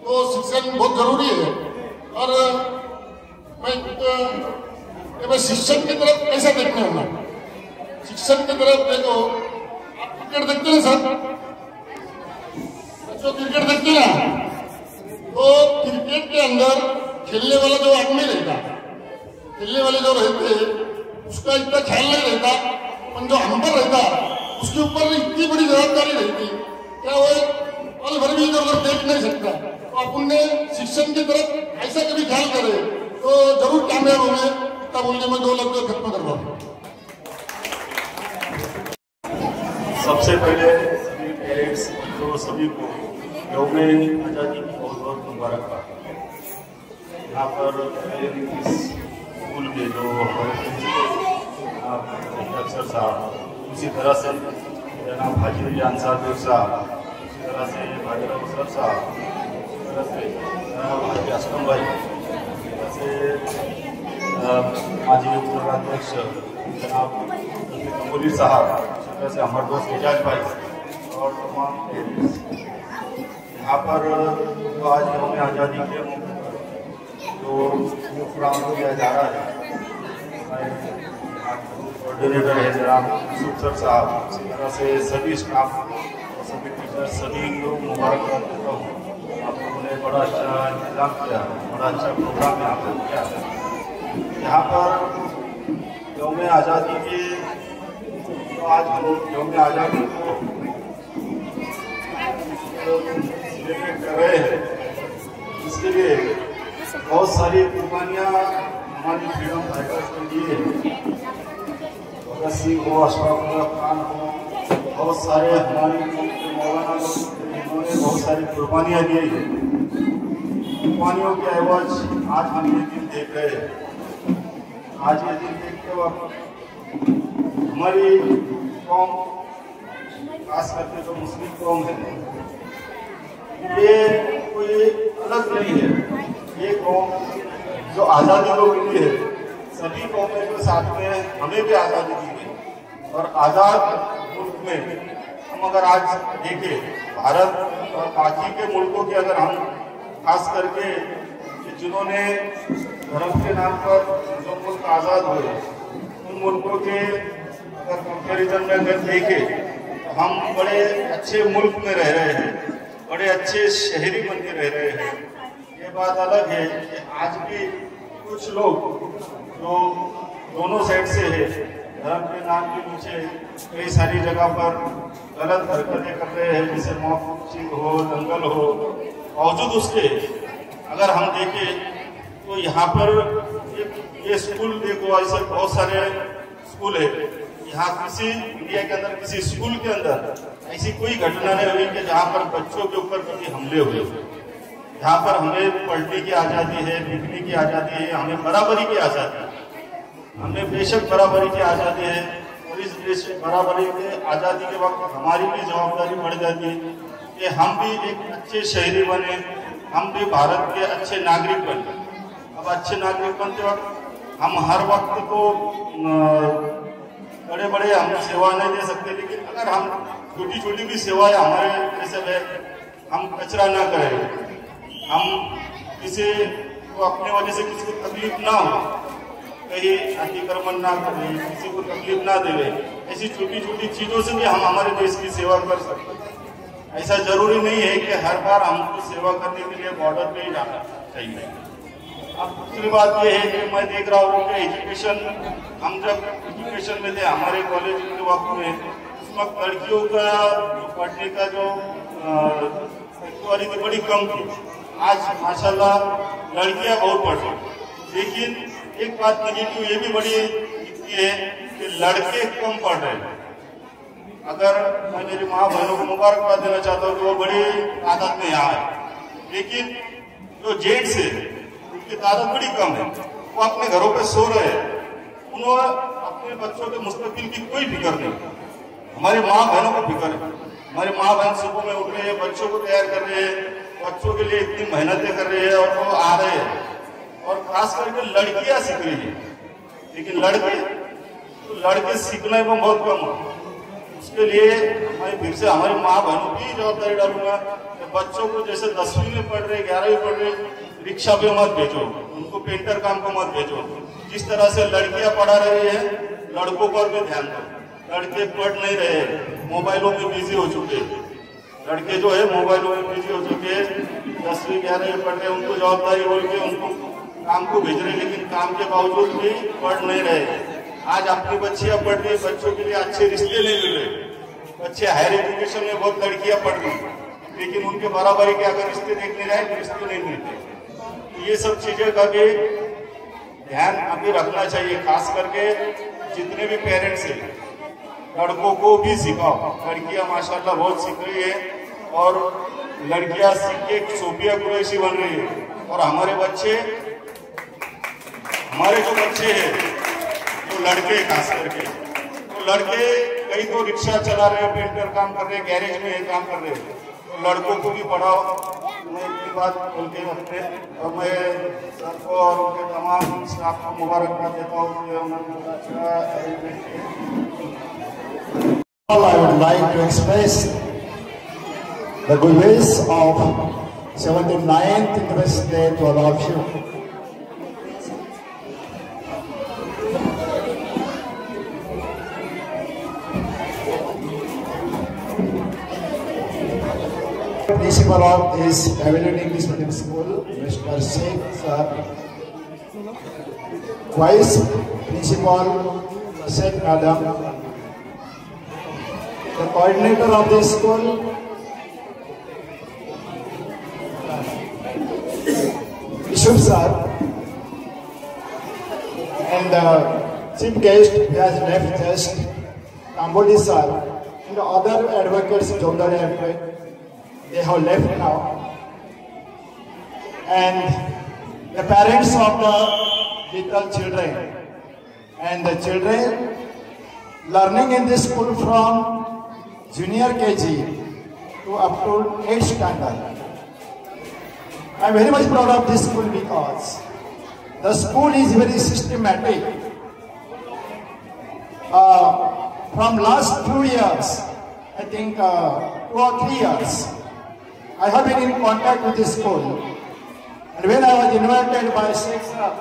तो शिक्षण बहुत जरूरी है। और मैं कि भाई शिक्षण की तरफ कैसे देखना होगा। शिक्षण की तरफ देखो, आप क्रिकेट देखते हैं सर, बच्चों क्रिकेट देखते हैं, तो क्रिकेट के अंदर खेलने वाला जो आदमी रहता, खेलने वाले जो रहते उसका इतना ख्याल नहीं रहता, पर जो अंदर रहता उसके ऊपर इतनी बड़ी जवाबदारी रहती क्या वो पल भर भी इधर उधर देख नहीं सकता। तो अपन ने शिक्षण की तरफ ऐसा कभी ख्याल करे तो जरूर कामयाब होंगे। इतना बोलने में 2 लफ्ज खत्म करवा। सबसे पहले सभी पेरेंट्स तो सभी को यौम आज़ादी की बहुत बहुत मुबारकबाद। यहाँ पर स्कूल के जो अफसर साहब, उसी तरह से जनाब हाजी अंसार साहब, उसी तरह से भाजपा सर साहब, उसी तरह से जनाब हाजी असलम भाई, उसी तरह से माजी उपाध्यक्ष जनाब कमोली साहब, उसी तरह से हमारे दोस्त एजाज भाई और तमाम यहाँ पर तो आज यौम आज़ादी के जो प्रोग्राम किया जा रहा है, कोऑर्डिनेटर है जनाब यूसुफ सर साहब, इसी तरह से सभी स्टाफ और सभी टीचर सभी को मुबारकबाद देता हूँ। आप लोगों ने बड़ा अच्छा इंतजाम किया, बड़ा अच्छा प्रोग्राम यहाँ पर किया। यहाँ पर यौम आज़ादी के तो आज हम यौम आज़ादी को सेलिब्रेट कर रहे हैं, इसके लिए बहुत सारी कुर्बानियाँ हमारी फ्रीडम फाइटर्स के लिए, भगत सिंह हो, अशफाक खान हो, बहुत सारे हमारे मौलाना लोग, इन्होंने बहुत सारी कुर्बानियाँ दी है। कुर्बानियों के एवज आज हम ये दिन देख रहे हैं। आज ये दिन देखते वक्त हमारी कौम, खास करके जो मुस्लिम कौम है, ये कोई अलग नहीं है। ये कौम जो आज़ादी को मिली है, सभी कौमों के साथ में हमें भी आज़ादी दी गई। और आज़ाद मुल्क में हम अगर आज देखें, भारत और बाकी के मुल्कों के अगर हम खास करके जिन्होंने धर्म के नाम पर जो मुल्क आज़ाद हुए, उन मुल्कों के अगर कंपेरिजन में अगर देखें तो हम बड़े अच्छे मुल्क में रह रहे हैं, बड़े अच्छे शहरी बन के रह रहे हैं। ये बात अलग है कि आज भी कुछ लोग जो दोनों साइड से है, धर्म के नाम के पीछे कई सारी जगह पर गलत हरकतें कर रहे हैं, जैसे मॉब लिंचिंग हो, दंगल हो। बावजूद उसके अगर हम देखें तो यहाँ पर ये स्कूल देखो, ऐसे बहुत सारे स्कूल है। यहाँ किसी इंडिया के अंदर किसी स्कूल के अंदर ऐसी कोई घटना नहीं हुई कि जहाँ पर बच्चों के ऊपर कभी हमले हुए। यहाँ पर हमें पढ़ने की आज़ादी है, लिखने की आज़ादी है, हमें बराबरी की आज़ादी है, हमें बेशक बराबरी की आज़ादी है। और इस बराबरी के आज़ादी के वक्त हमारी भी जवाबदारी बढ़ जाती है कि हम भी एक अच्छे शहरी बने, हम भी भारत के अच्छे नागरिक बने। अब अच्छे नागरिक बनते वक्त हम हर वक्त तो बड़े बड़े हम सेवा नहीं दे सकते, लेकिन अगर हम छोटी छोटी भी सेवाएं हमारे जैसे है, हम कचरा ना करें, हम किसी को अपने वजह से किसी को तकलीफ ना हो, कहीं अतिक्रमण ना करें, किसी को तकलीफ ना देवे, ऐसी छोटी छोटी चीजों से भी हम हमारे देश की सेवा कर सकते हैं। ऐसा जरूरी नहीं है कि हर बार हमको सेवा करने के लिए बॉर्डर पे ही जाना चाहिए। अब दूसरी बात यह है कि मैं देख रहा हूँ कि एजुकेशन, हम जब एजुकेशन में थे हमारे कॉलेज के वक्त में, उस वक्त लड़कियों का पढ़ने का जो थी बड़ी कम थी। आज माशाल्लाह लड़कियां बहुत पढ़ रही, लेकिन एक बात नेगेटिव ये भी बड़ी दिखती है कि लड़के कम पढ़ रहे हैं। अगर मैं मेरी माँ बहनों को मुबारकबाद देना चाहता हूँ कि वो बड़ी तादाद में यहाँ है, लेकिन जो जेंट्स है उनकी तादाद बड़ी कम है। वो अपने घरों पे सो रहे हैं, उन्होंने अपने बच्चों के मुस्तकबिल की कोई फिक्र नहीं। हमारी माँ बहनों को फिक्र है। हमारी माँ बहन सुबह में उठ रहे हैं, बच्चों को तैयार कर रहे हैं, बच्चों के लिए इतनी मेहनतें कर रहे हैं और वो आ रहे हैं। और खास करके लड़कियां सीख रही है, लेकिन लड़के सीखने में बहुत कम है। उसके लिए मैं फिर से हमारी माँ बहनों की जवाबदारी डालूंगा कि बच्चों को जैसे 10वीं में पढ़ रहे, 11वीं पढ़ रहे, रिक्शा पे मत भेजो, उनको पेंटर काम को मत भेजो। जिस तरह से लड़कियां पढ़ा रही है, लड़कों पर भी ध्यान दो। लड़के पढ़ नहीं रहे, मोबाइलों में बिजी हो चुके। लड़के जो है मोबाइलों में बिजी हो चुके, 10वीं 11वीं पढ़ रहे, उनको जवाबदारी बोल के उनको काम को भेज रहे, लेकिन काम के बावजूद भी पढ़ नहीं रहे। आज अपनी बच्चियां पढ़ रही, बच्चों के लिए अच्छे रिश्ते नहीं मिल रहे। बच्चे हायर एजुकेशन में बहुत लड़कियां पढ़ रही, लेकिन उनके बराबरी के अगर रिश्ते देखने जाए तो रिश्ते नहीं मिलते। ये सब चीजें का भी ध्यान अभी रखना चाहिए। खास करके जितने भी पेरेंट्स हैं, लड़कों को भी सिखाओ। लड़कियां माशाल्लाह बहुत सीख रही है और लड़कियां सीख के सोफिया कुरैशी बन रही है। और हमारे जो बच्चे हैं, जो लड़के खास करके, तो लड़के कई तो रिक्शा चला रहे, पेंटर काम कर रहे, गैरेज में काम कर रहे, तो लड़कों को भी पढ़ाओ। मैं इतनी बात बोल के रखते, और मैं सर को और उनके तमाम स्टाफ को मुबारकबाद देता हूँ। I would like to express the good wishes of 79th Independence Day to all of you. Principal of this Pavilion English Medium School, Mr. Sheikh Sir. Vice Principal, Sheikh Madam. The coordinator of this school, Yusuf Sir, and the chief guest who has left just, Kambodi Sir, and the other advocates, Jomdari advocate, they have left now. And the parents of the little children, and the children learning in this school from junior KG to up to 8th standard. I am very much proud of this school because the school is very systematic. From last 2 years, I think 2 or 3 years, I have been in contact with this school. And when I was invited by Sheikh Sir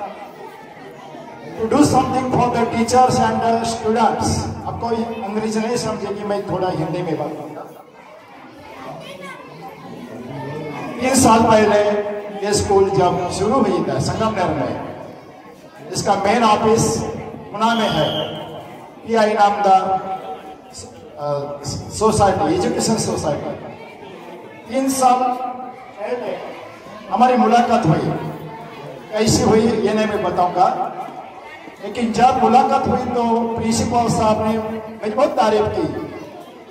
to do something for the teachers and the students, आपको अंग्रेजी नहीं समझे कि मैं थोड़ा हिंदी में बात करूँगा। 3 साल पहले ये स्कूल जब शुरू हुई था संगमनेर में, इसका मेन ऑफिस पुणे में है, PI नामदार सोसाइटी, एजुकेशन सोसाइटी। 3 साल पहले हमारी मुलाकात हुई, कैसी हुई ये नहीं मैं बताऊंगा, लेकिन जब मुलाकात हुई तो प्रिंसिपल साहब ने मेरी बहुत तारीफ की।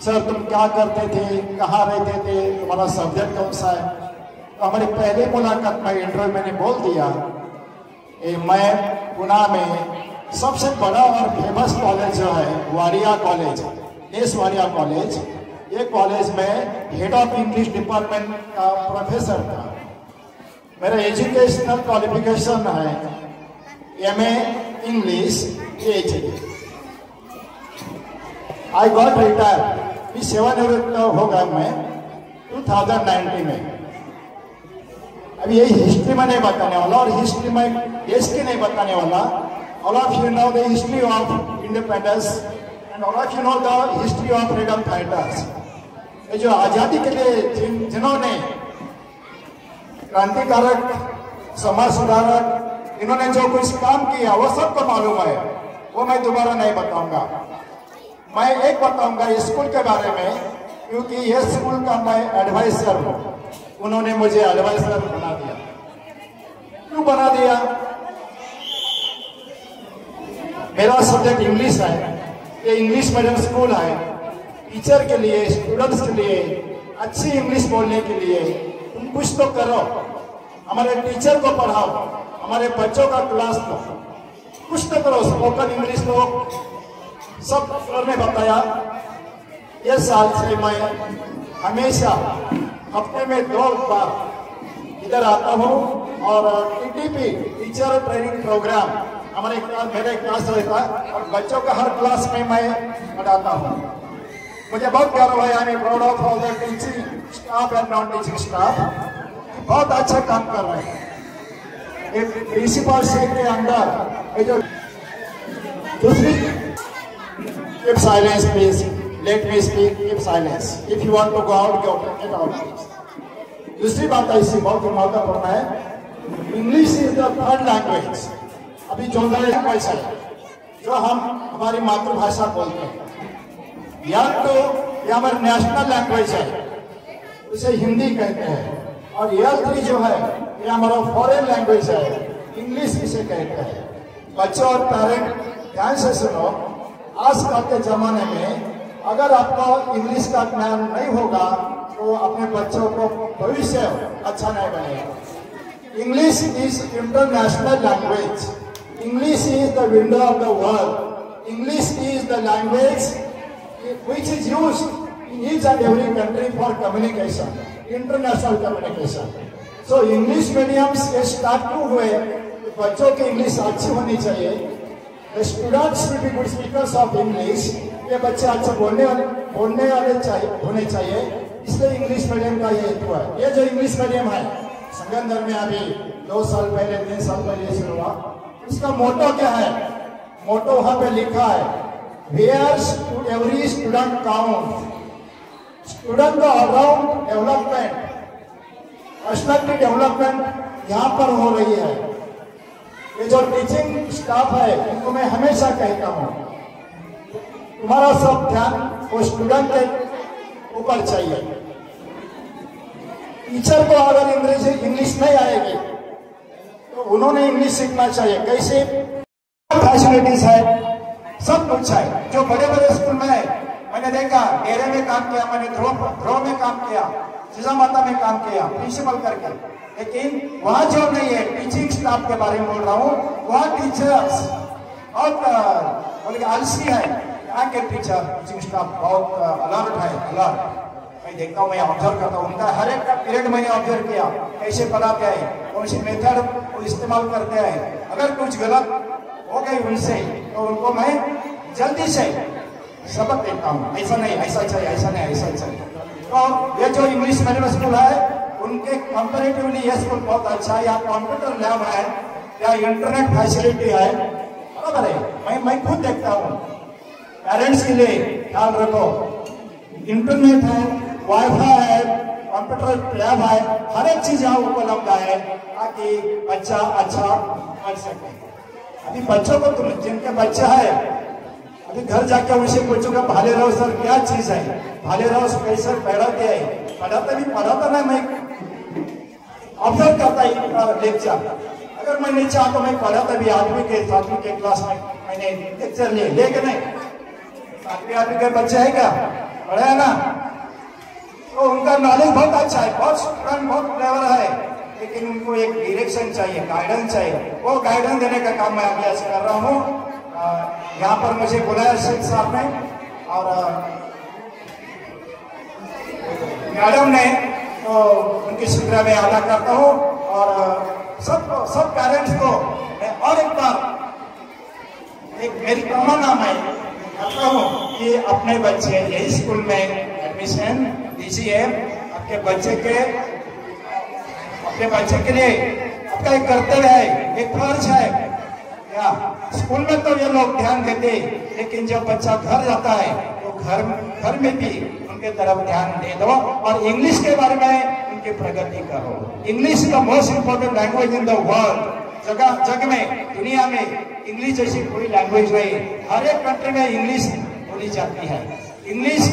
सर तुम क्या करते थे, कहाँ रहते थे, तुम्हारा सब्जेक्ट कौन सा है। तो हमारी पहली मुलाकात में इंटरव्यू मैंने बोल दिया, मैं पुणे में सबसे बड़ा और फेमस कॉलेज जो है वारिया कॉलेज, देश वारिया कॉलेज, ये कॉलेज में हेड ऑफ इंग्लिश डिपार्टमेंट का प्रोफेसर था। मेरा एजुकेशनल क्वालिफिकेशन है MA English PhD। I got retired 7 year हो गया मैं 2019 में। अभी यही हिस्ट्री में नहीं बताने वाला, और हिस्ट्री में देश की नहीं बताने वाला। All of you know the history of independence and all of you know the history of freedom fighters। ये जो आजादी के लिए जिन्होंने क्रांतिकारक, समाज सुधारक, इन्होंने जो कुछ काम किया वो सबको मालूम है, वो मैं दोबारा नहीं बताऊंगा। मैं एक बताऊंगा स्कूल के बारे में, क्योंकि ये स्कूल का मैं एडवाइजर हूँ। उन्होंने मुझे एडवाइजर बना दिया। क्यों बना दिया? मेरा सब्जेक्ट इंग्लिश है, ये इंग्लिश मीडियम स्कूल है। टीचर के लिए, स्टूडेंट्स के लिए, अच्छी इंग्लिश बोलने के लिए तुम कुछ तो करो, हमारे टीचर को पढ़ाओ, हमारे बच्चों का क्लास लो, कुछ तो करो, स्पोकन इंग्लिश लो। सब सर ने बताया। ये साल से मैं हमेशा हफ्ते में 2 बार इधर आता हूँ, और TTP टीचर ट्रेनिंग प्रोग्राम हमारे क्लास, मेरे क्लास रहता है, और बच्चों का हर क्लास में मैं पढ़ाता हूँ। मुझे बहुत गर्व है, I am proud of all the teaching staff and non teaching staff, बहुत अच्छा काम कर रहे हैं। प्रिंसिपल से के अंदर ये जो Keep silence, please. Let me speak. Keep silence. If you want to go out, get out, please. दूसरी बात ऐसी बहुत महत्वपूर्ण है, English is the third language. अभी जो लैंग्वेज है जो हम हमारी मातृभाषा बोलते हैं, या तो ये हमारी नेशनल लैंग्वेज है, उसे हिंदी कहते हैं, और या जो है ये हमारा फॉरेन लैंग्वेज है, इंग्लिश इसे कहते हैं। बच्चों और पेरेंट ध्यान से सुनो, आजकल के जमाने में अगर आपको इंग्लिश का ज्ञान नहीं होगा तो अपने बच्चों को भविष्य अच्छा नहीं बनेगा। English is international language. English is the window of the world. English is the language which is used in each and every country for communication, international communication. So English mediums के स्टार्ट हुए, बच्चों की English अच्छी होनी चाहिए। The students should be good speakers of English. ये बच्चे अच्छे बोलने वाले होने चाहिए, इसलिए इंग्लिश मीडियम का ये हेतु है। ये जो इंग्लिश मीडियम है संगमनगर में अभी 2 साल पहले 3 साल पहले शुरू हुआ, उसका मोटो क्या है? मोटो वहां पे लिखा है, Where every student counts. Student का ऑलराउंड डेवलपमेंट, पर्सनैलिटी डेवलपमेंट यहाँ पर हो रही है। ये जो टीचिंग स्टाफ है इनको मैं हमेशा कहता हूँ, तुम्हारा सब ध्यान वो स्टूडेंट के ऊपर चाहिए। टीचर को अगर इंग्लिश नहीं आएगी तो उन्होंने इंग्लिश सीखना चाहिए। कैसे फैसिलिटीज है, सब कुछ है। जो बड़े बड़े स्कूल में है, मैंने देखा डेरे में काम किया, मैंने ध्रुव में काम किया, जीजा माता में काम किया प्रिंसिपल करके, लेकिन वहां जो नहीं है, टीचिंग स्टाफ के बारे में बोल रहा हूँ, वहाँ टीचर्स और आलसी है। यहाँ के टीचर टीचिंग स्टाफ बहुत अलर्ट है, अलर्ट। मैं देखता हूँ, मैं ऑब्जर्व करता हूँ, उनका हर एक पीरियड मैंने ऑब्जर्व किया, कैसे पढ़ाते हैं, कौन सी मेथड को इस्तेमाल करते हैं। अगर कुछ गलत हो गई उनसे तो उनको मैं जल्दी से सबक देता हूँ, ऐसा नहीं, ऐसा चाहिए, ऐसा नहीं, ऐसा चाहिए। तो ये जो इंग्लिश मीडियम स्कूल है उनके कंपेरेटिवली ये स्कूल बहुत अच्छा है। यहाँ कंप्यूटर लैब है, या इंटरनेट फैसिलिटी है, बराबर है। मैं खुद देखता हूँ। पेरेंट्स के लिए ख्याल रखो, इंटरनेट है, वाईफाई है, कंप्यूटर लैब है, हर एक चीज यहाँ उपलब्ध है ताकि बच्चा अच्छा पढ़ सके। अभी बच्चों को तुम जिनके बच्चा है, अभी घर जाके उनसे पूछोगे भाले राव सर क्या चीज है, भाले राव कैसे पढ़ाते हैं, पढ़ाता नहीं, मैं ऑब्जर्व करता है लेक्चर। अगर मैं नहीं चाहता तो मैं पढ़ाता भी, 8वीं के क्लास में मैंने लेक्चर लिए, लेकिन नहीं 7वीं के बच्चे है क्या, पढ़े है ना, तो उनका नॉलेज बहुत अच्छा है, बहुत स्टूडेंट बहुत क्लेवर है, लेकिन उनको एक डायरेक्शन चाहिए, गाइडेंस चाहिए। वो गाइडेंस देने का काम मैं अभ्यास कर रहा हूँ। यहाँ पर मुझे बुलाया शेख साहब ने और मैडम ने, तो उनकी शुक्रिया मैं अदा करता हूँ। और सब पेरेंट्स को मैं और एक बार एक मेरी तमन्ना मैं करता हूँ कि अपने बच्चे यही स्कूल में एडमिशन दीजिए। अपने बच्चे के लिए आपका एक कर्तव्य है, एक फर्ज है। या स्कूल में तो ये लोग ध्यान देते, लेकिन जब बच्चा घर जाता है तो घर में भी उनके तरफ ध्यान दे दो और इंग्लिश के बारे में उनकी प्रगति करो। English is the most important language in the world. जग में, दुनिया में इंग्लिश जैसी कोई लैंग्वेज नहीं। हर एक कंट्री में इंग्लिश बोली जाती है। English,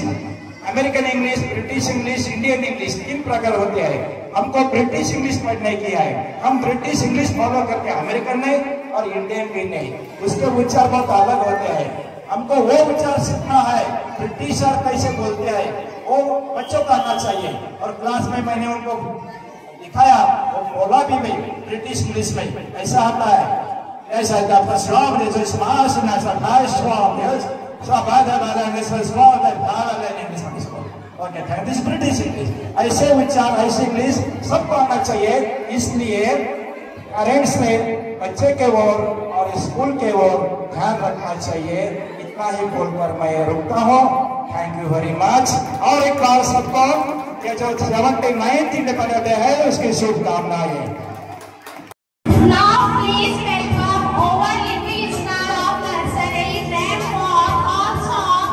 American English, British English, Indian English 3 प्रकार होते हैं। हमको ब्रिटिश इंग्लिश पढ़ने की है, हम ब्रिटिश इंग्लिश फॉलो करते हैं, अमेरिकन नहीं और इंडियन भी नहीं। उसके उच्चार बहुत अलग होते हैं। हमको वो उच्चार सीखना है, ब्रिटिशर कैसे बोलते हैं वो बच्चों को आना चाहिए। और क्लास में मैंने उनको दिखाया, वो बोला भी मैं ब्रिटिश इंग्लिश में ऐसा आता है, ऐसा आता स्वाब ने जो स्मास ना सफाई स्वाब है स्वाबादा वाला ने स्वाब है भाला लेने में समझो। Okay, thank this British English, ऐसे उच्चार, ऐसे इंग्लिश सबको आना चाहिए। इसलिए पेरेंट्स ने बच्चे के ओर और स्कूल के ओर ध्यान रखना चाहिए। इतना ही बोलकर मैं रुकता हूँ। Thank you very much. और एक बार सबको ये जो 79th इंडिपेंडेंस डे है उसकी शुभकामनाएं। Now please welcome our little star of nursery, Ramon, on song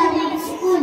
Public School.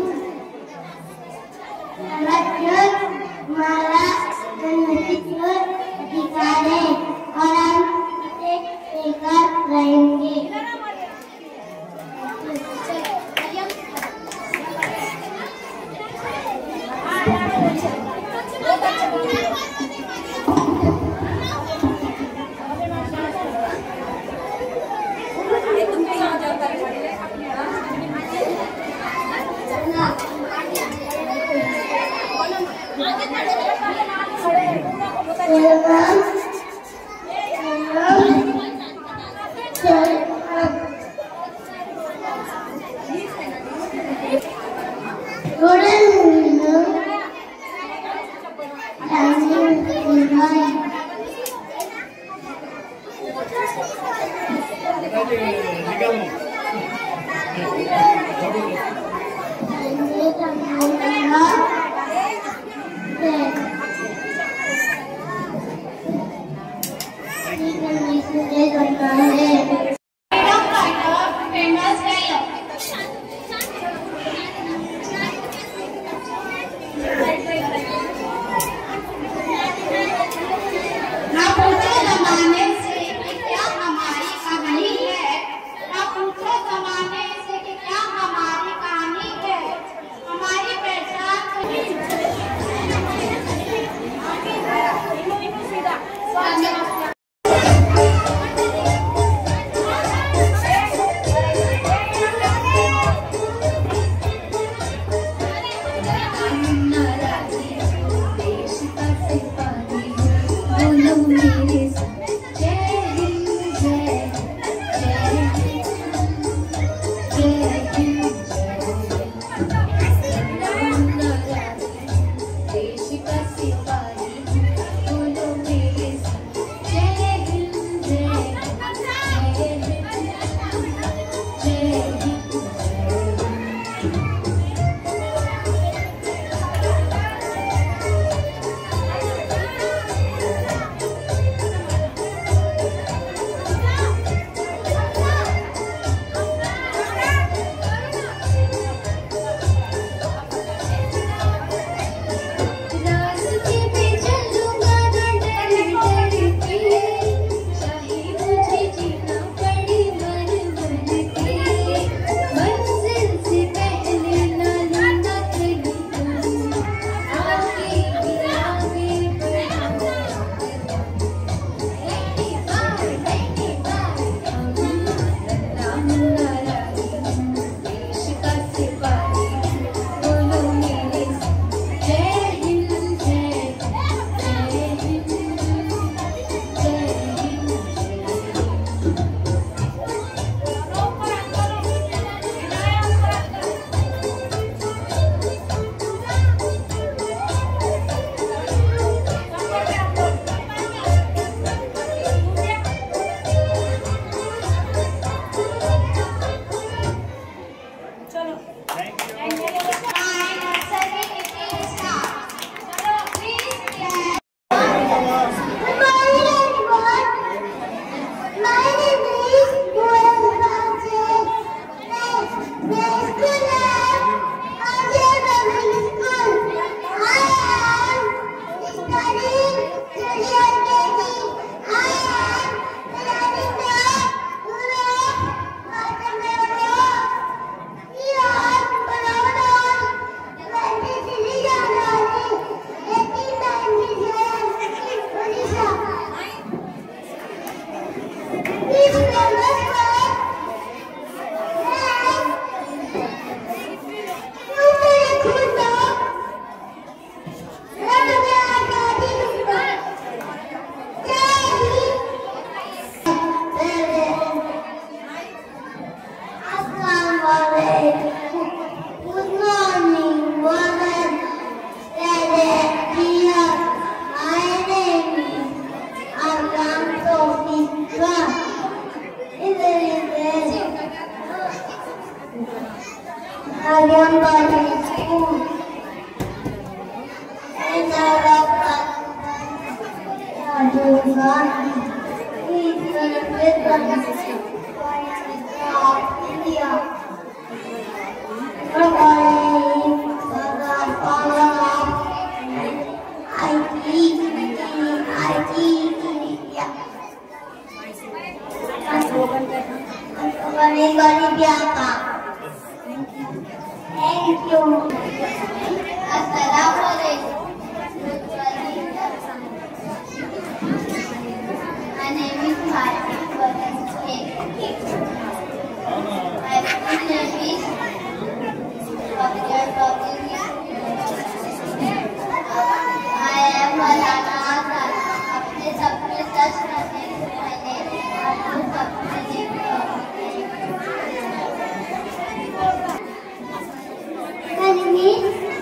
school. In our he celebrated India. Thank you. Assalamualaikum. My name is Bharti. My full name is I am Malana Azad. अपने सपने सच करने से पहले अपने सपने देखो. My name is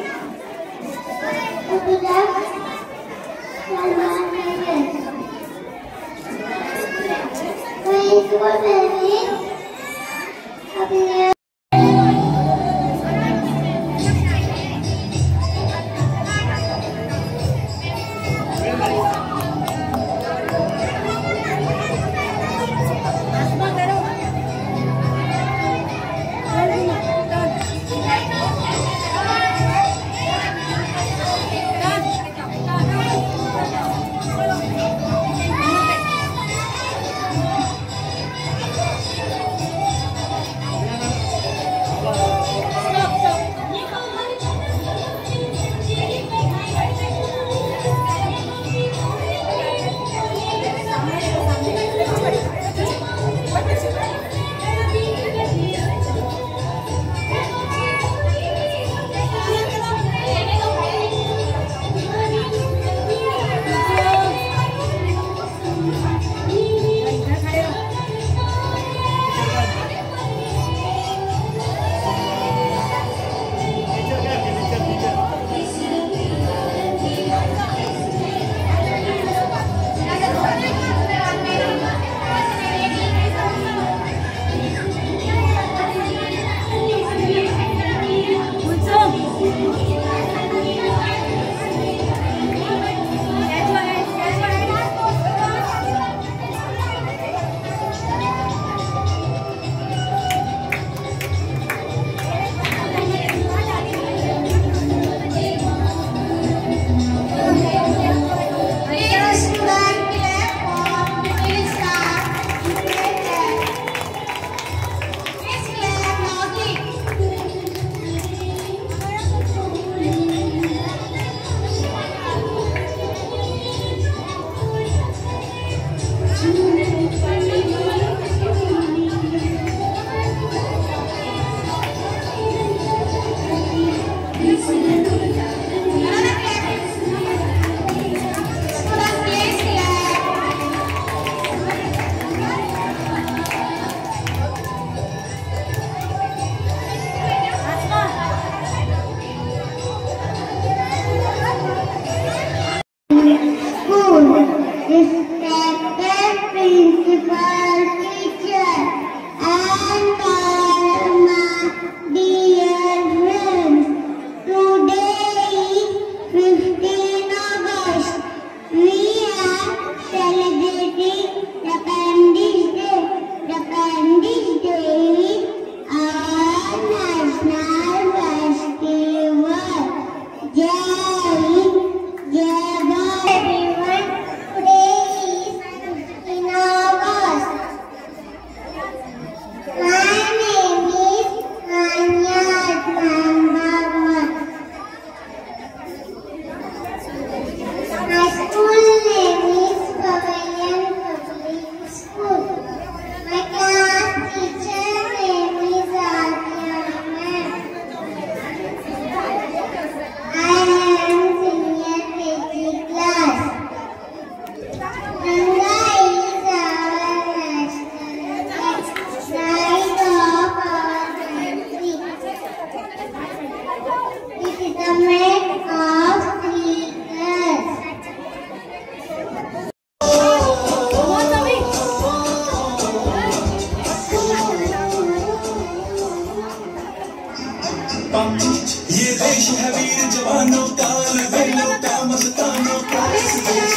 ये देश है वीर जवानों का, बेलों का, मस्तानों का। इस देश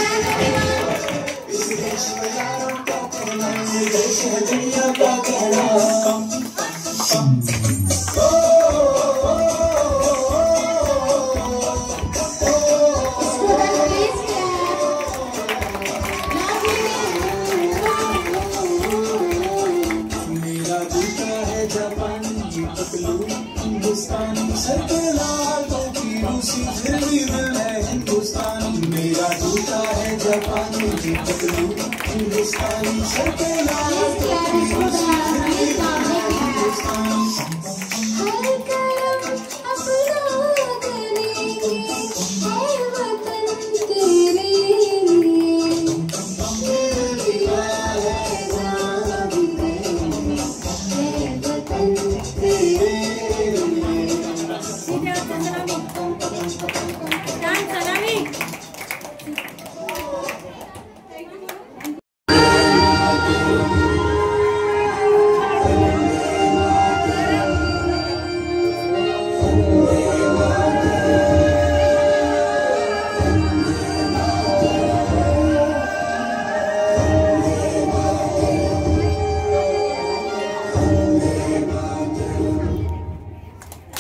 में यारों का कहना, ये देश है दुनिया का कहना। मेरा जूता है जापानी, पतलून हिंदुस्तानी, सर पे लाल टोपी रूसी, फिर भी दिल है हिंदुस्तानी। मेरा जूता है जापानी, पतलून हिंदुस्तानी, सर पे लाल टोपी रूसी, फिर भी दिल है हिंदुस्तानी।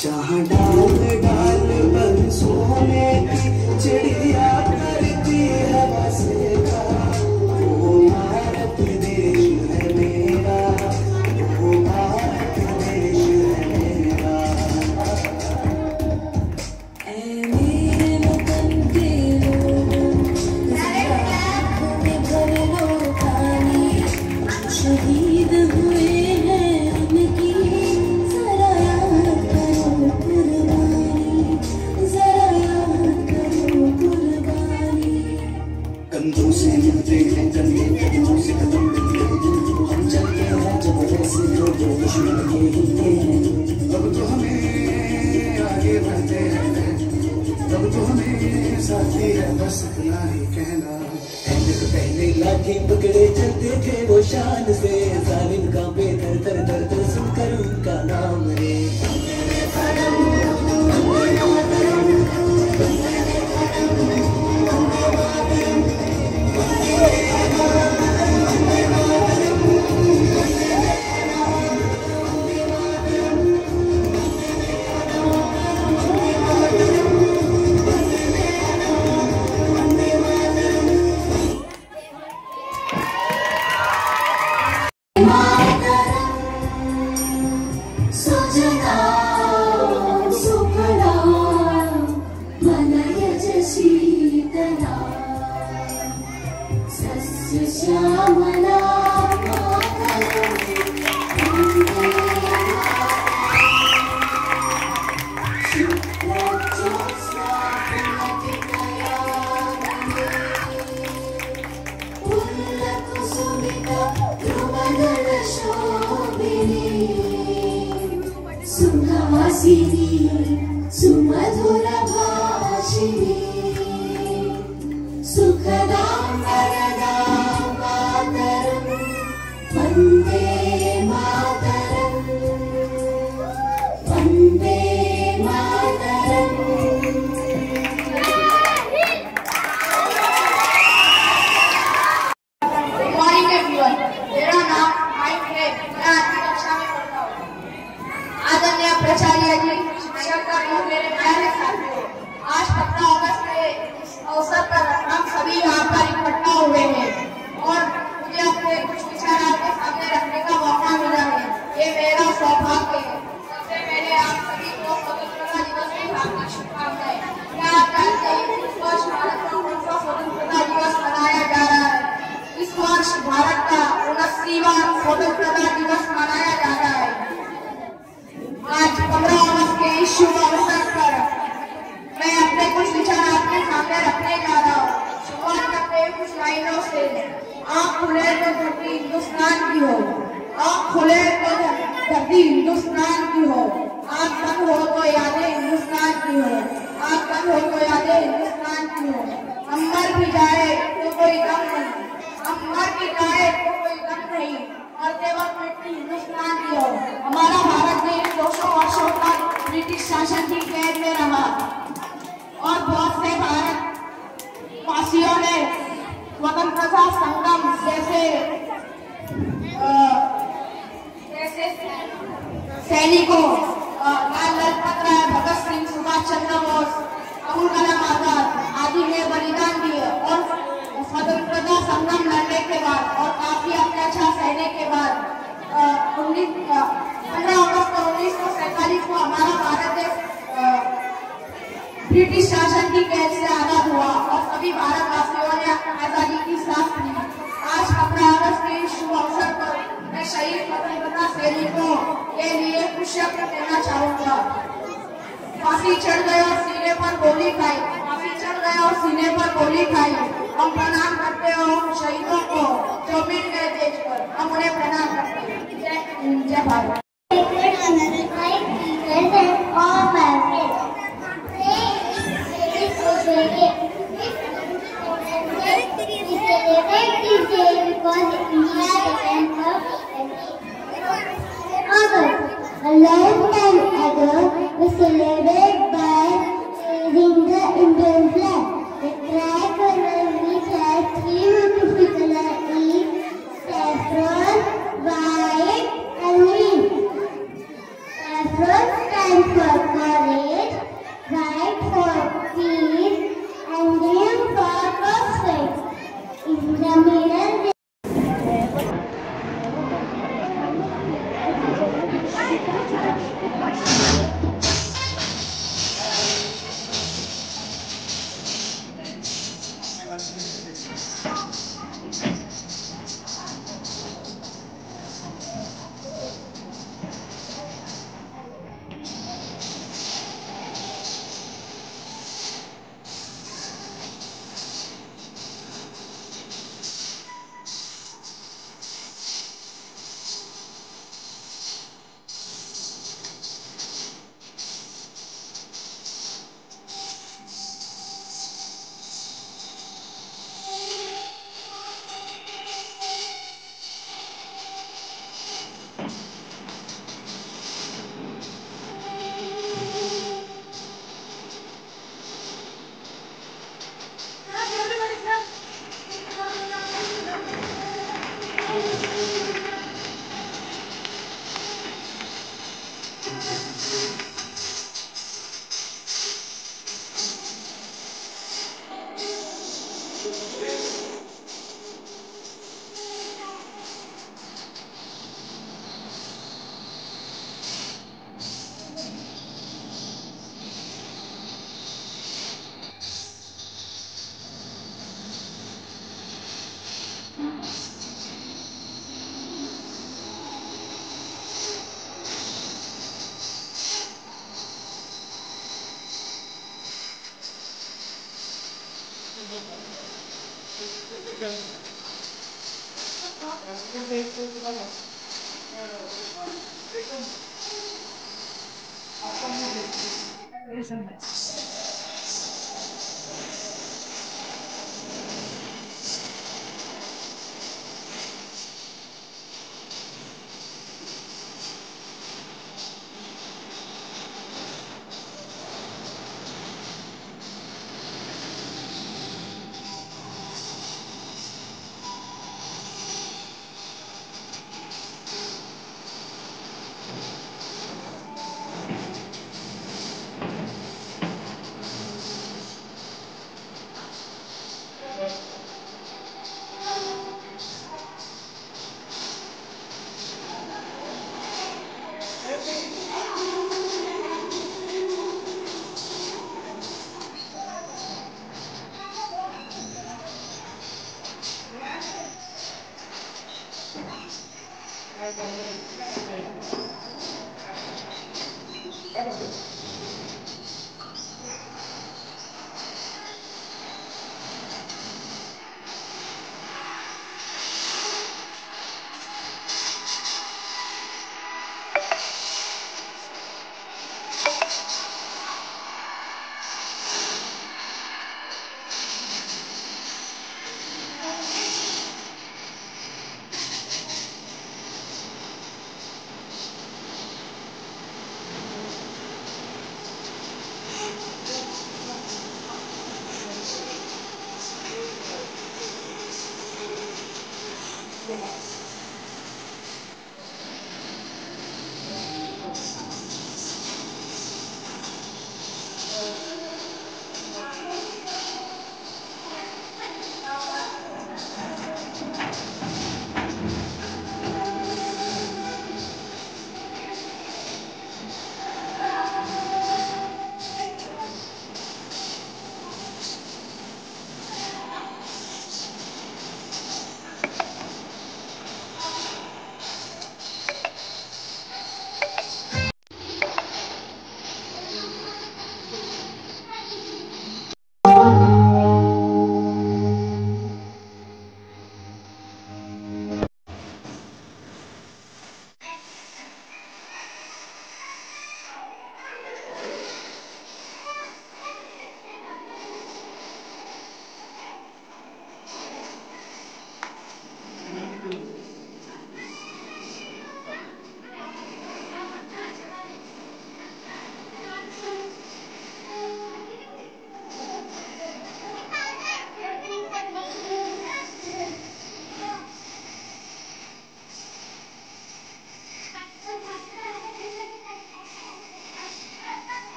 जहाँ डाल डाल बरसों में चिड़िया करती हवा से का, वो भारत देश है मेरा, वो भारत देश है मेरा। ऐ मेरे वतन के लोगों, आँखों में भर लो पानी, शहीद हुए हैं उनकी, जरा याद करो कुर्बानी, जरा याद करो कुर्बानी। कंधों से मिलते हैं कंधे, कदमों से कदम मिलते हैं, हम चलते हैं जब ऐसे जो दुश्मन के हिलते हैं। अब तो हमें आगे बढ़ते हैं, अब तो हमें साथी है, बस इतना ही कहना। पहले लाठी पकड़े चलते थे वो शान से, जालिम कांपे दर दर दर दर सुनकर उनका नाम रे। सुहासिनी सुमधुर भाषिणी सुखदां वरदां मातरं वन्दे मातरं वन्दे मातरं। मॉर्निंग एवरीवन, मेरा नाम माइक है, मैं 8वीं कक्षा में पढ़ता हूँ। आदरणीय प्राचार्य जी, शिक्षक और मेरे प्यारे साथियों, आज 15 अगस्त के इस अवसर पर हम सभी यहाँ पर इकट्ठा हुए हैं और मुझे अपने कुछ विचार आपके सामने रखने का मौका मिला है। ये मेरा सौभाग्य है। सबसे पहले आप सभी को स्वतंत्रता दिवस की हार्दिक शुभकामनाएं। क्या आप जानते हैं इस वर्ष भारत का 49वां स्वतंत्रता दिवस मनाया जा रहा है। इस वर्ष भारत का 79वां स्वतंत्रता दिवस मनाया जा रहा है। आज 15 अगस्त के इस शुभ अवसर पर मैं अपने कुछ विचार आपके सामने रखने जा रहा हूँ। शुरुआत करते हैं कुछ लाइनों से। आँख खुले तो धरती हिंदुस्तान की हो, आँख खुले तो धरती हिंदुस्तान की हो, आँख बंद हो तो यादें हिंदुस्तान की हो, आँख बंद हो तो यादें हिंदुस्तान की हो। हम मर भी जाए तो कोई गम नहीं, हम मर भी जाए तो कोई गम नहीं, मरते वक्त मिट्टी हिंदुस्तान की हो। हमारा भारत देश 200 वर्षों तक ब्रिटिश शासन की कैद में रहा और बहुत से भारतवासियों ने स्वतंत्रता संग्राम जैसे सैनिकों लाल लजपत राय, भगत सिंह, सुभाष चंद्र बोस, अबुल कलाम आजाद आदि ने बलिदान दिए और स्वतंत्रता संग्राम लड़ने के बाद और काफी अत्याचार सहने के बाद 15 अगस्त 1947 को हमारा भारत देश ब्रिटिश शासन की कैद से आजाद हुआ और सभी भारतवासियों ने आजादी की सांस ली। आज 15 अगस्त के शुभ अवसर पर मैं शहीद स्वतंत्रता सैनिकों के लिए कुछ शब्द कहना चाहूंगा। फांसी चढ़ गए और सीने पर गोली खाई, फांसी चढ़ गए और सीने पर गोली खाई। हम प्रणाम करते हो शहीदों को जो मिट गए देश पर, हम उन्हें प्रणाम करते हैं। जय Bharat. A long time ago, we celebrated by raising the Indian flag. The tricolor which has three beautiful colors is saffron, white, and green. Saffron stands for courage, white for peace, and green for prospect. In the middle,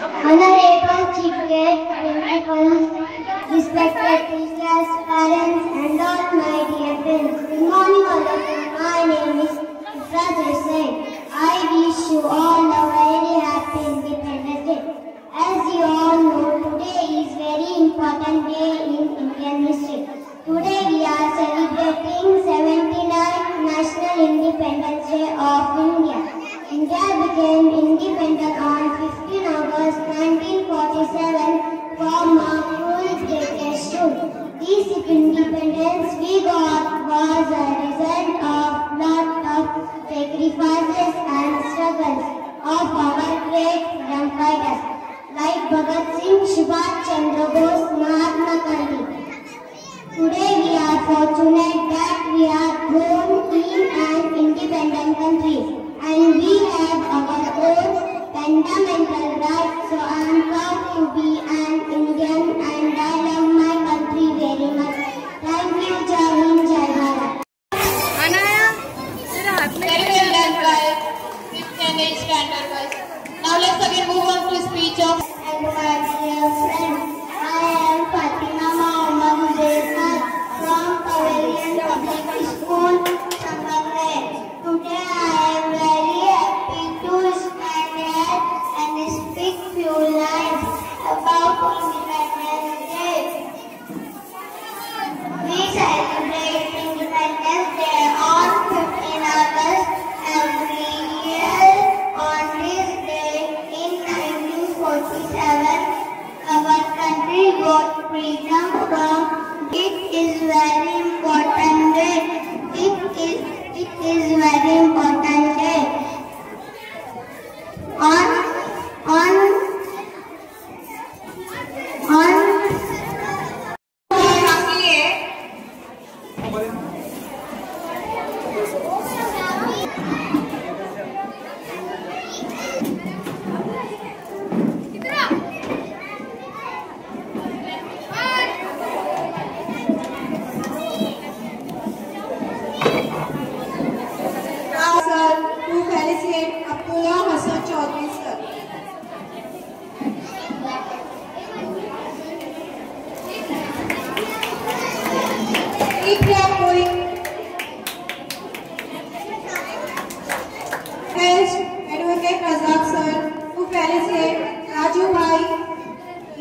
Honorable Chief Guest, principals, respected teachers, parents, and all my dear friends. Good morning, all of you. My name is Ifrat Hussain. I wish you all a very happy Independence Day. As you all know, today is very important day in Indian history. Today we are celebrating 79th National Independence Day of India. India became independent on 15 August 1947 from a cruel British rule. This independence we got was a result of lot of sacrifices and struggles of our great freedom fighters like Bhagat Singh, Subhash Chandra Bose, Mahatma Gandhi. Today we are fortunate that we are born in an independent country. And we have our own fundamental rights, so I am proud to be an Indian and I love my country very much. Thank you, Jai Hind, Jai Bharat. Very well done, guys. Please stand up, guys. Now let's again move on to speech of. And my dear friends, I am Fatima Mohammad Hussain from Pavilion Public School, Sangamner. Today I am very happy to stand here and speak few lines about Independence Day. We celebrate Independence Day on 15 August every year. On this day in 1947, our country got freedom from. It is very important day. It is very important day. Now, sir.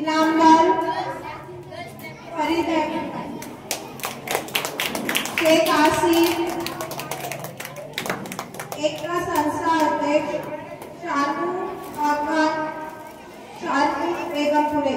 Inamdar Farid Sheikh Asif, Ekta संस्था अध्यक्ष Shanu Khan, Shanu Begampure.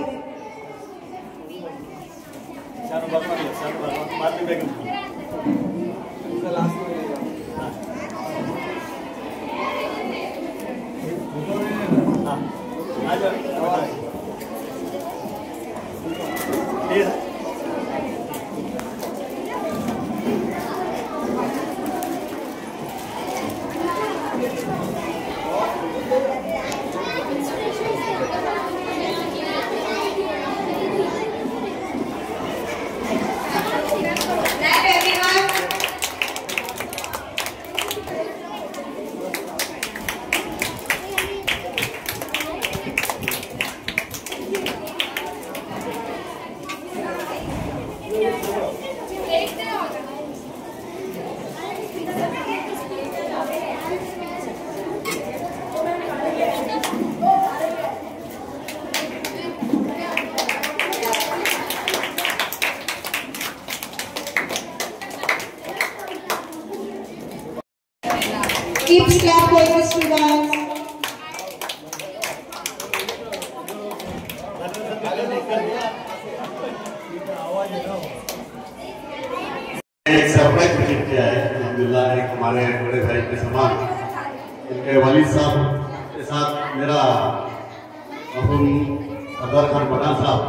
Keep clap for the students. एक surprise visit किया है अल्हम्दुलिल्लाह, एक हमारे बड़े भाई के समान इनके वालिद साहब के साथ मेरा मरहूम सरदार खान पठान साहब,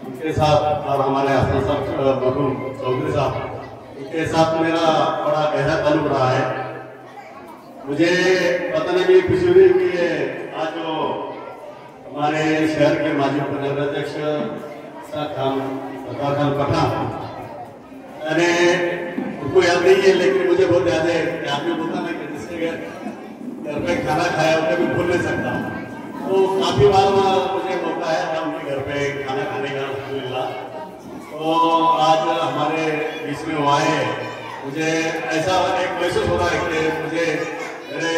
उनके साथ और हमारे हसन साहब मरहूम चौधरी साहब, उनके साथ मेरा बड़ा गहरा ताल्लुक रहा है। मुझे पता नहीं खुशी हुई कि आज जो हमारे शहर के माजी नगराध्यक्ष सरदार खान पठान, अरे उनको याद नहीं है लेकिन मुझे बहुत याद है कि आपने बोलता ना कि जिसके घर पे खाना खाया उन्हें भी भूल नहीं सकता। तो काफी बार मुझे मौका है उनके घर पे खाना खाने का अल्हम्दुलिल्लाह। तो आज हमारे बीच में हुआ है, मुझे ऐसा एक महसूस हो रहा है कि मुझे मेरे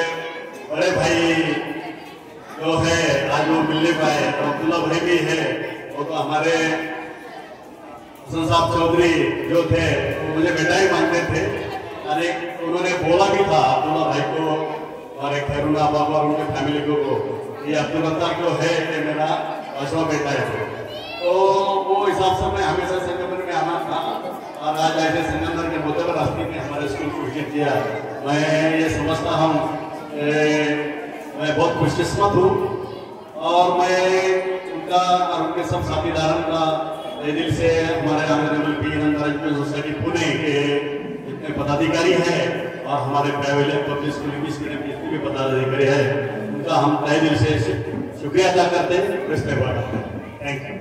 बड़े भाई जो है आज वो मिलने पाए, तो अब्दुल्ला भाई भी है, वो तो हमारे हसन साहब चौधरी जो थे वो मुझे बेटा ही मानते थे। अरे उन्होंने बोला भी था अब्दुल्ला भाई को, हमारे खैरुल्ला बाबा और उनके फैमिली को ये अब्दुल्ला जो है ये मेरा पांचवा बेटा है। तो वो हिसाब से मैं हमेशा संगमरमर में आना था और आज ऐसे संगमरमर के मोतबर रास्ते में हमारे स्कूल को विजिट किया। मैं ये समझता हूँ मैं बहुत खुशकिस्मत हूँ और मैं उनका और उनके सब साथीदारों का दिल से हमारे honourable P Nanda education society Pune के जितने पदाधिकारी हैं और हमारे प्राइवेट पब्लिक स्कूल की जितने भी पदाधिकारी हैं उनका हम तहे दिल से शुक्रिया अदा करते हैं, रिस्पेक्ट करते हैं। Thank you.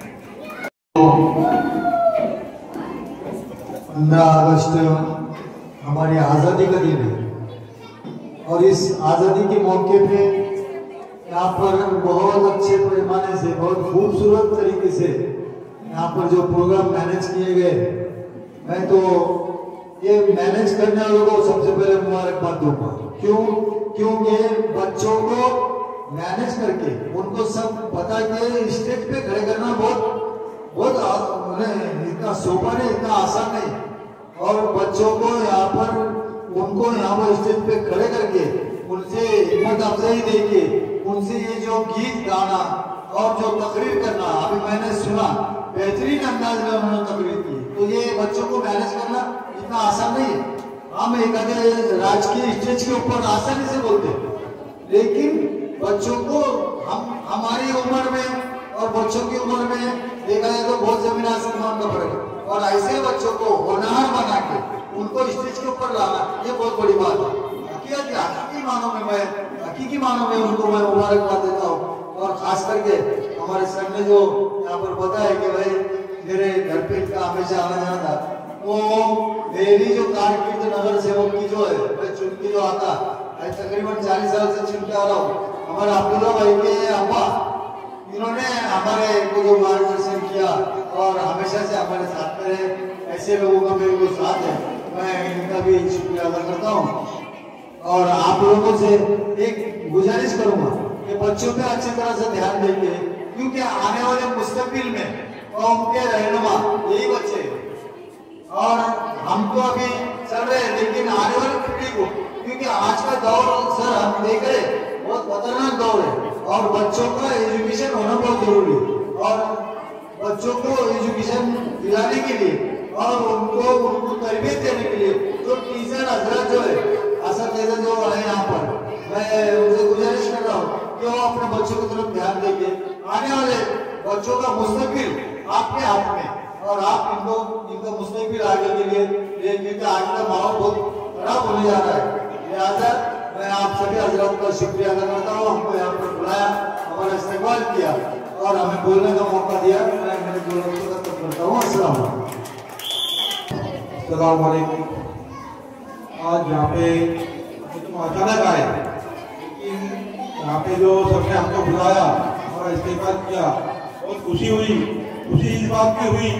15 अगस्त हमारी आज़ादी का दिन है और इस आज़ादी के मौके पे यहाँ पर बहुत अच्छे पैमाने से बहुत खूबसूरत तरीके से यहाँ पर जो प्रोग्राम मैनेज किए गए, मैं तो ये मैनेज करने वालों को सबसे पहले मुबारकबाद दूंगा। क्यों? क्योंकि बच्चों को मैनेज करके उनको सब बता के स्टेज पे खड़े करना बहुत इतना सोपन है, इतना आसान नहीं। और बच्चों को यहाँ पर उनको यहाँ पर स्टेज पे खड़े करके उनसे हिम्मत अफजाई देके उनसे ये जो गीत गाना और जो तकरीर करना, अभी मैंने सुना बेहतरीन अंदाज में उन्होंने तकरीर की। तो ये बच्चों को मैनेज करना इतना आसान नहीं है। हम एक राजकीय स्टेज के ऊपर आसानी से बोलते हैं, लेकिन बच्चों को हमारी उम्र में और बच्चों की उम्र में देखा जाए तो बहुत जमीन आसमान का फर्क है। और ऐसे बच्चों को होनहार बना के उनको स्टेज के ऊपर लाना ये बहुत बड़ी बात है। हकीकी मानों में उनको मैं मुबारकबाद देता हूँ। और खास करके हमारे सर ने जो यहाँ पर बताया कि भाई मेरे घर पे इनका हमेशा आना जाना था, वो मेरी जो कारकिर्द नगर सेवक की जो है मैं चुन के जो आता है, तकरीबन 40 साल से चुन के आ रहा हूँ। हमारे अब्दुल्ला भाई के अब्बा इन्होंने हमारे को जो मार्गदर्शन किया और हमेशा से हमारे साथ में रहे, ऐसे लोगों का मेरे को साथ है, मैं इनका भी शुक्रिया अदा करता हूँ। और आप लोगों से एक गुजारिश करूंगा कि बच्चों पे अच्छी तरह से ध्यान देंगे क्योंकि आने वाले मुस्तकबिल में उनके रहनुमा यही बच्चे हैं। और हम तो अभी चल रहे हैं, लेकिन आने वाली पीढ़ी को, क्योंकि आज का दौर सर हम देख रहे बहुत खतरनाक दौर है और बच्चों का एजुकेशन होना बहुत जरूरी है। और बच्चों को एजुकेशन दिलाने के लिए और उनको तरबियत देने के लिए जो टीचर हजरत जो है असद जो है यहाँ पर, मैं उनसे गुजारिश कर रहा हूँ कि वो अपने बच्चों की तरफ ध्यान देंगे। आने वाले बच्चों का मुस्तकबिल आपके हाथ में और आप इनका मुस्तकबिल आगे के लिए, क्योंकि आज का माहौल बहुत खराब होने जा रहा है। लिहाजा मैं आप सभी हजरत का शुक्रिया अदा करता हूँ, हमको यहाँ पर बुलाया, हमारा इस्तेमाल किया और हमें बोलने का मौका दिया। मैं मेरे बोलने को खत्म करता हूँ। अस्सलाम वालेकुम। आज यहाँ पे तुम अचानक आए, लेकिन यहाँ पे जो सबने हमको बुलाया और इस्तेमाल किया, बहुत खुशी हुई। खुशी इस बात की हुई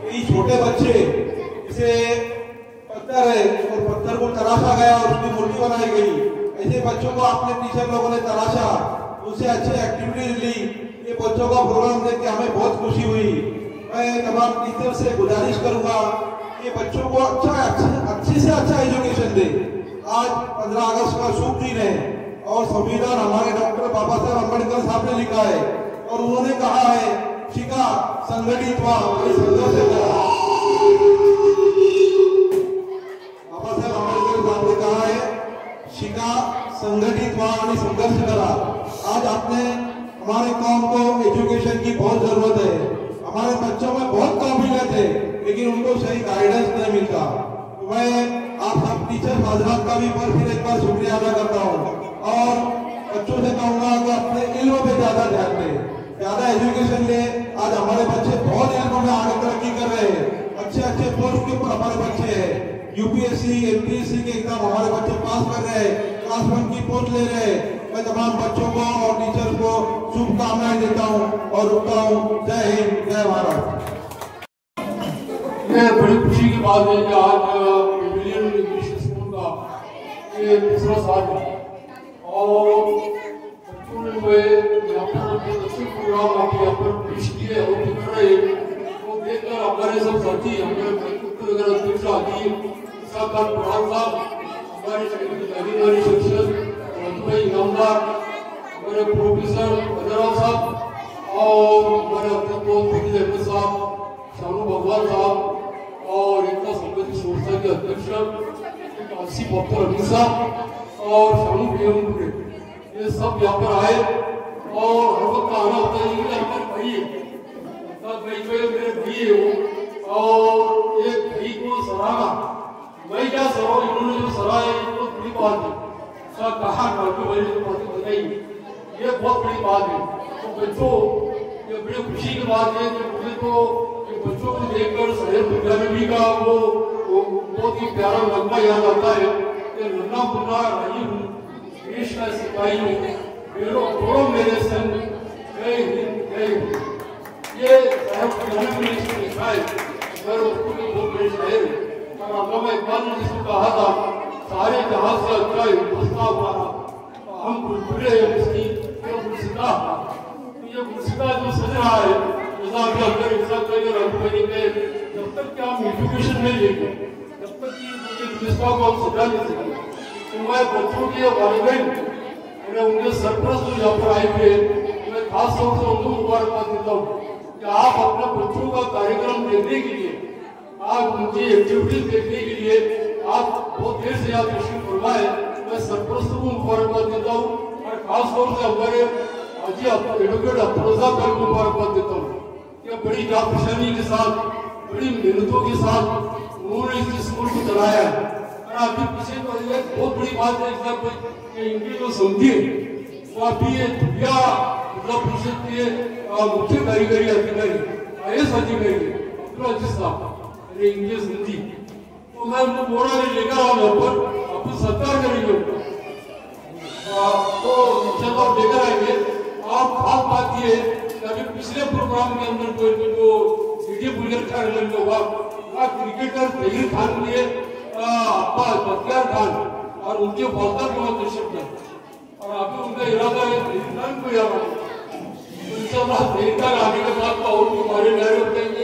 कि छोटे बच्चे इसे पत्थर है और पत्थर को तराशा गया और उसकी मूर्ति बनाई गई, ऐसे बच्चों को आपने टीचर लोगों ने तराशा, उनसे अच्छी एक्टिविटीज ली। ये बच्चों का प्रोग्राम देख के हमें बहुत खुशी हुई। मैं तमाम टीचर से गुजारिश करूंगा कि बच्चों को अच्छे से अच्छा एजुकेशन दे। आज 15 अगस्त का शुभ दिन है और संविधान हमारे डॉक्टर बाबा साहब अम्बेडकर साहब ने लिखा है और उन्होंने कहा है शिक्षा संगठित हुआ और संघर्ष करा। बाबा साहब अम्बेडकर साहब ने कहा है शिक्षा संगठित हुआ और संघर्ष करा। आज आपने हमारे कौम को एजुकेशन की बहुत जरूरत है। हमारे बच्चों में बहुत काबिलियत है, लेकिन उनको सही गाइडेंस नहीं मिलता। तो मैं आप सब टीचर हजरात का भी फिर एक बार शुक्रिया अदा करता हूँ और बच्चों से कहूँगा कि अपने इल्म पे ज्यादा ध्यान दें, ज्यादा एजुकेशन ले। आज हमारे बच्चे बहुत इल्म में आगे तरक्की कर रहे हैं, अच्छे पोस्ट के ऊपर हमारे बच्चे हैं। यूपीएससी एमपीएससी के एग्जाम हमारे बच्चे पास कर रहे हैं, क्लास 1 की पोस्ट ले रहे हैं। मैं तमाम बच्चों को और टीचर को शुभकामनाएं देता हूँ और रुकता हूँ। जय हिंद, जय भारत। ये बड़ी खुशी की बात है कि आज मिलियन इंग्लिश स्कूल का ये तीसरा साल है और बच्चों ने जो यहाँ पर अच्छे प्रोग्राम आपके यहाँ पर पेश किए और कर रहे वो देखकर हमारे सब साथी, हमारे अध्यक्ष आदि प्रधान साहब, हमारे अधिकारी शिक्षक इनामदार, हमारे प्रोफेसर अजरा साहब और हमारे अध्यक्ष साहब, शानू भगवान साहब और एकता संगठित संस्था के अध्यक्ष आसिफ अख्तर अमीर साहब और शानू बेगमपुरे, ये सब यहाँ पर आए और हर वक्त आना होता है। ये हमारे भाई है, मेरे भाई है वो, और एक भाई को सराहना, मैं क्या सराहूं, इन्होंने जो सराहा है ये बहुत बड़ी बात है। कहा बताई, ये बहुत बड़ी बात है। तो बच्चों, ये बड़ी खुशी की बात है कि मुझे तो बच्चों को देखकर शहर विद्यालय का वो बहुत ही प्यारा लगता याद आता है कि नन्ना मुन्ना रही हूँ, देश का सिपाही हूँ, मेरे मेरे संग गए हिंद। ये शहर विद्यालय में इसको लिखा है, बहुत बड़े शहर और अल्लामा इकबाल ने जिसको कहा था सारे जहां से अच्छा हिंदुस्तान हमारा, हम बुलबुले इसकी गुलसिता, ये गुलसिता जो सज रहा है, जब तक कि हम एजुकेशन नहीं लेंगे, जब तक कि गुलसिता को हम सजा नहीं सकेंगे। तो मैं बच्चों के वालिदैन और उनके सरपरस्त जो यहाँ पर आए हुए, मैं खास तौर से उनको मुबारकबाद देता हूँ कि आप अपने बच्चों का कार्यक्रम देखने के लिए, आप उनकी एक्टिविटीज देखने के लिए आप बहुत देर से आप तशरीफ फरमाए। मैं सरपरस्त को मुबारकबाद देता हूँ और खास तौर से हमारे हाजी एडवोकेट अफरोजा को मुबारकबाद देता हूँ कि बड़ी जाफशानी के साथ, बड़ी मेहनतों के साथ उन्होंने इस स्कूल को चलाया है। और अभी पीछे तो एक बहुत बड़ी बात है कि इनकी जो समझी वो अभी ये दुनिया जिला परिषद के मुख्य कार्यकारी अधिकारी IAS अधिकारी अब्दुल साहब इनकी समझी, तो मैं उनको बोरा नहीं लेकर आओ यहाँ पर, अपनी सरकार करेंगे तो इंशाल्लाह लेकर आएंगे। आप खास बात ये अभी पिछले प्रोग्राम के अंदर जो वीडियो बुलर का रिजल्ट होगा, क्रिकेटर जहीर खान लिए अब्बा बख्तियार खान और उनके फौजदार को तशरीफ है और अभी उनका इरादा है हिंदुस्तान को यहाँ इंशाअल्लाह 3 साल आने के बाद और हमारे नए लग जाएंगे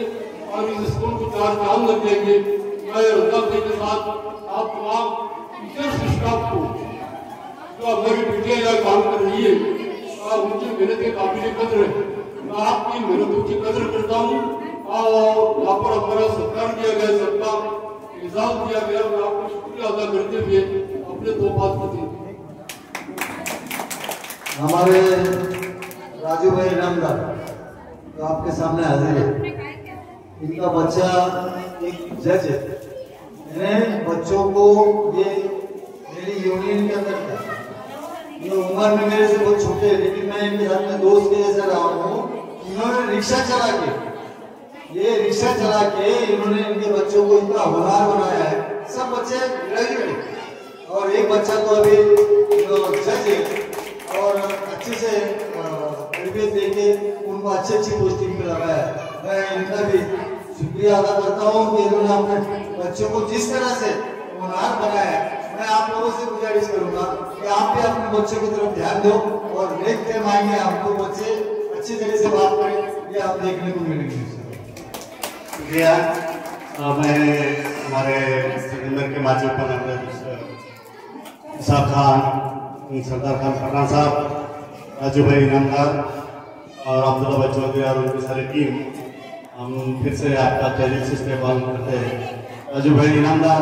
और इस स्कूल को 4 साल लग जाएंगे। मैं रजा भाई के साथ आप तमाम टीचर्स स्टाफ को जो हमारी बेटियां यहाँ काम कर रही है उनकी मेहनत के काबिल कदर है। मैं आपकी मेहनतों की कदर करता हूँ और यहाँ पर हमारा सत्कार किया गया, सबका एजाज दिया गया। मैं आपको शुक्रिया अदा करते हुए अपने 2 बात करते हैं। हमारे राजू भाई इनामदार तो आपके सामने हाजिर है। इनका बच्चा एक जज है। मैंने बच्चों को ये मेरी यूनियन के अंदर था, ये उम्र में मेरे से बहुत छोटे हैं लेकिन मैं इनके साथ में दोस्त के जैसा रहा हूँ। इन्होंने रिक्शा चला के इन्होंने इनके बच्चों को इतना होनहार बनाया है। सब बच्चे ग्रेजुएट और एक बच्चा तो अभी जज है और अच्छे से तरबियत देके उनको अच्छी पोस्टिंग पे लगाया है। मैं इनका भी शुक्रिया अदा करता हूँ कि इन्होंने अपने बच्चों को जिस तरह से होनहार बनाया है। मैं आप लोगों से गुजारिश करूंगा कि आप भी अपने बच्चों की तरफ ध्यान दो और नेक्स्ट टाइम आएंगे आपको बच्चे अच्छी तरह से बात करें, ये आप देखने को मिलेंगे। शुक्रिया। मैं हमारे सिकंदर के माध्यम पर इसाक खान, सरदार खान पठान साहब, राजू भाई इनामदार और अब्दुल्ला भाई चौधरी और उनकी सारी टीम, हम फिर से आपका तहरीर से इस्तेमाल करते हैं। राजू भाई इनामदार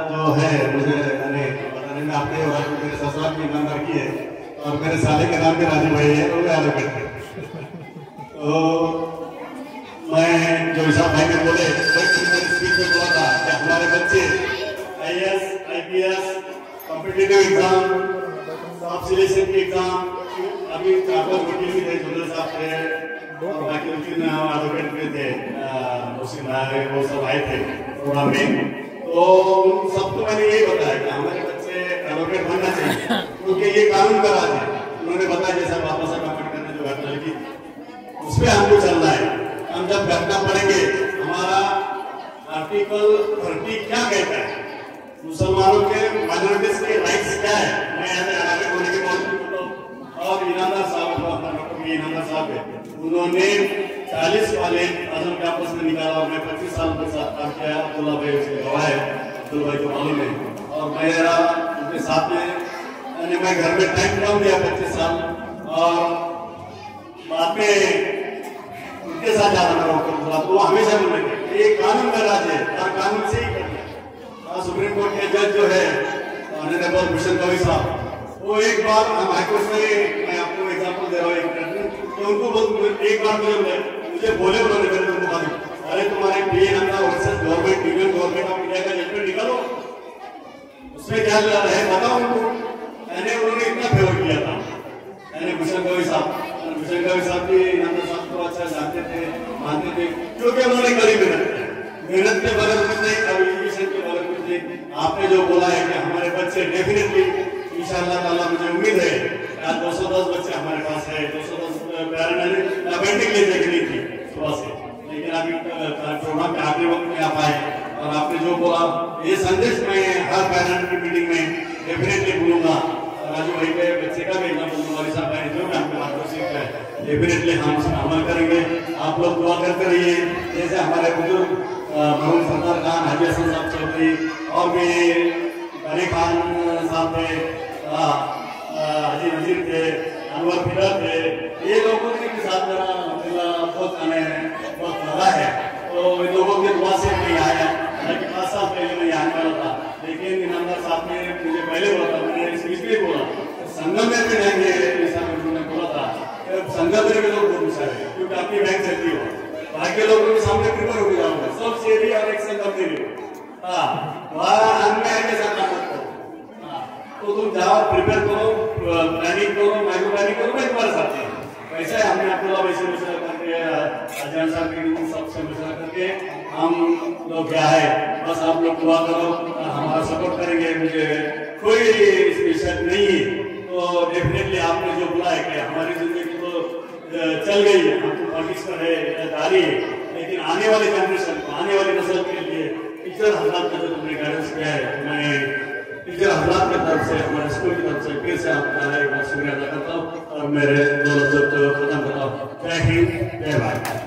जो है मुझे बताने में आपने मेरे ससुराल की ईमानदार की है और मेरे साले के नाम पे राजू भाई है, वो अलग करते हैं। तो मैं जो इसाक भाई ने बोले स्पीच में बोला था कि हमारे बच्चे IAS, IPS, कॉम्पिटिटिव एग्जाम, सब सिलेक्शन के एग्जाम, अभी 4-5 वकील भी थे, जुलर साहब थे और बाकी वकील एडवोकेट भी थे, वो सब आए थे प्रोग्राम में। तो सबको मैंने यही बताया कि हमारे बच्चे एडवोकेट बनना चाहिए क्योंकि ये कानून का राज है। उन्होंने बताया जैसा वापस कमेंट करने जो घटना लगी उस पर हमको चलना है। हम जब घटना पढ़ेंगे हमारा आर्टिकल 30 क्या कहता है, मुसलमानों के माइनॉरिटीज के राइट्स क्या है। मैं यहाँ होने के बावजूद और इनामदार साहब इनामदार साहब है, उन्होंने 40 वाले आजम के आपस में निकाला और मैं 25 साल के साथ काम किया। अब्दुल्ला भाई उसके गवाह है, अब्दुल्ला भाई को मालूम है और मेरा उनके साथ में मैं घर में टाइम कम दिया 25 साल और बाद में उनके साथ जाना मेरा तो हमेशा बोलेंगे ये कानून का राज है और कानून से ही करना है। सुप्रीम कोर्ट के जज जो है ऑनरेबल भूषण गवई साहब, वो एक बार हम हाईकोर्ट से, मैं आपको एग्जाम्पल दे रहा हूँ, तो उनको एक बार मुझे बोले उन्होंने मेरे को मालूम, अरे तुम्हारे PA versus government union government of India का जजमेंट निकालो, उसमें क्या है बताओ उनको। मैंने उन्होंने इतना फेवर किया था मैंने भूषण गवई साहब भी इनामदार साहब को अच्छा जानते थे, मानते थे क्योंकि उन्होंने कड़ी मेहनत के बगैर कुछ नहीं, एजुकेशन के बगैर कुछ नहीं। आपने जो बोला है कि हमारे बच्चे डेफिनेटली इंशाअल्लाह ताला, मुझे उम्मीद है आज 210 बच्चे हमारे पास है। 210 पेंटिंग ले जाएगी थी सुबह से, लेकिन अभी प्रोग्राम के आखिरी वक्त में आप आए और आपने जो बोला ये संदेश मैं हर पेरेंट की मीटिंग में डेफिनेटली बोलूंगा। राजू भाई के बच्चे का भी वाली साहब का जो भी आपके मार्गदर्शन है डेफिनेटली हम उसमें अमल करेंगे। आप लोग दुआ करते रहिए, जैसे हमारे बुजुर्ग मरहूम सरदार खान, हाजी हसन साहब चौधरी और भी गनी खान साहब थे, हाजी नजीर थे, अनवर फिर थे, ये लोगों के साथ मेरा बहुत लगा है। तो इन लोगों की दुआ से नहीं आया, हालांकि 5 साल पहले नहीं आने वाला था, लेकिन इनामदार साहब ने मुझे पहले बोला था, मैंने इसलिए बोला संगम में भी रहेंगे, उन्होंने बोला था संगम में भी लोग बहुत गुस्सा है क्योंकि आपकी बैंक चलती हो, बाकी लोगों के सामने प्रिपेयर हो जाऊंगा सब शेरी और एक संगम दे रही तो तुम जाओ प्रिपेयर करो, प्लानिंग करो, माइक्रो प्लानिंग करो, मैं तुम्हारे साथ हूँ। वैसे हमने अब्दुल्ला भाई से मशवरा करके, अजय साहब की सबसे मशवरा करके हम लोग क्या है, बस आप लोग दुआ करो, हमारा सपोर्ट करेंगे, मुझे कोई इसमें शक नहीं है। तो डेफिनेटली आपने जो बोला है कि हमारी जिंदगी तो चल गई है, हम तो पॉलिटिक्स पर है, जारी है, लेकिन आने वाली जनरेशन को, आने वाली नस्ल के लिए टीचर हजरात का जो तुमने गाइडेंस किया है, मैं टीचर हजरात की तरफ से, हमारे स्कूल की तरफ से फिर से आपका एक बार शुक्रिया अदा करता हूँ और मेरे 2 लफ्ज़ खत्म करता हूँ। जय हिंद, जय भारत।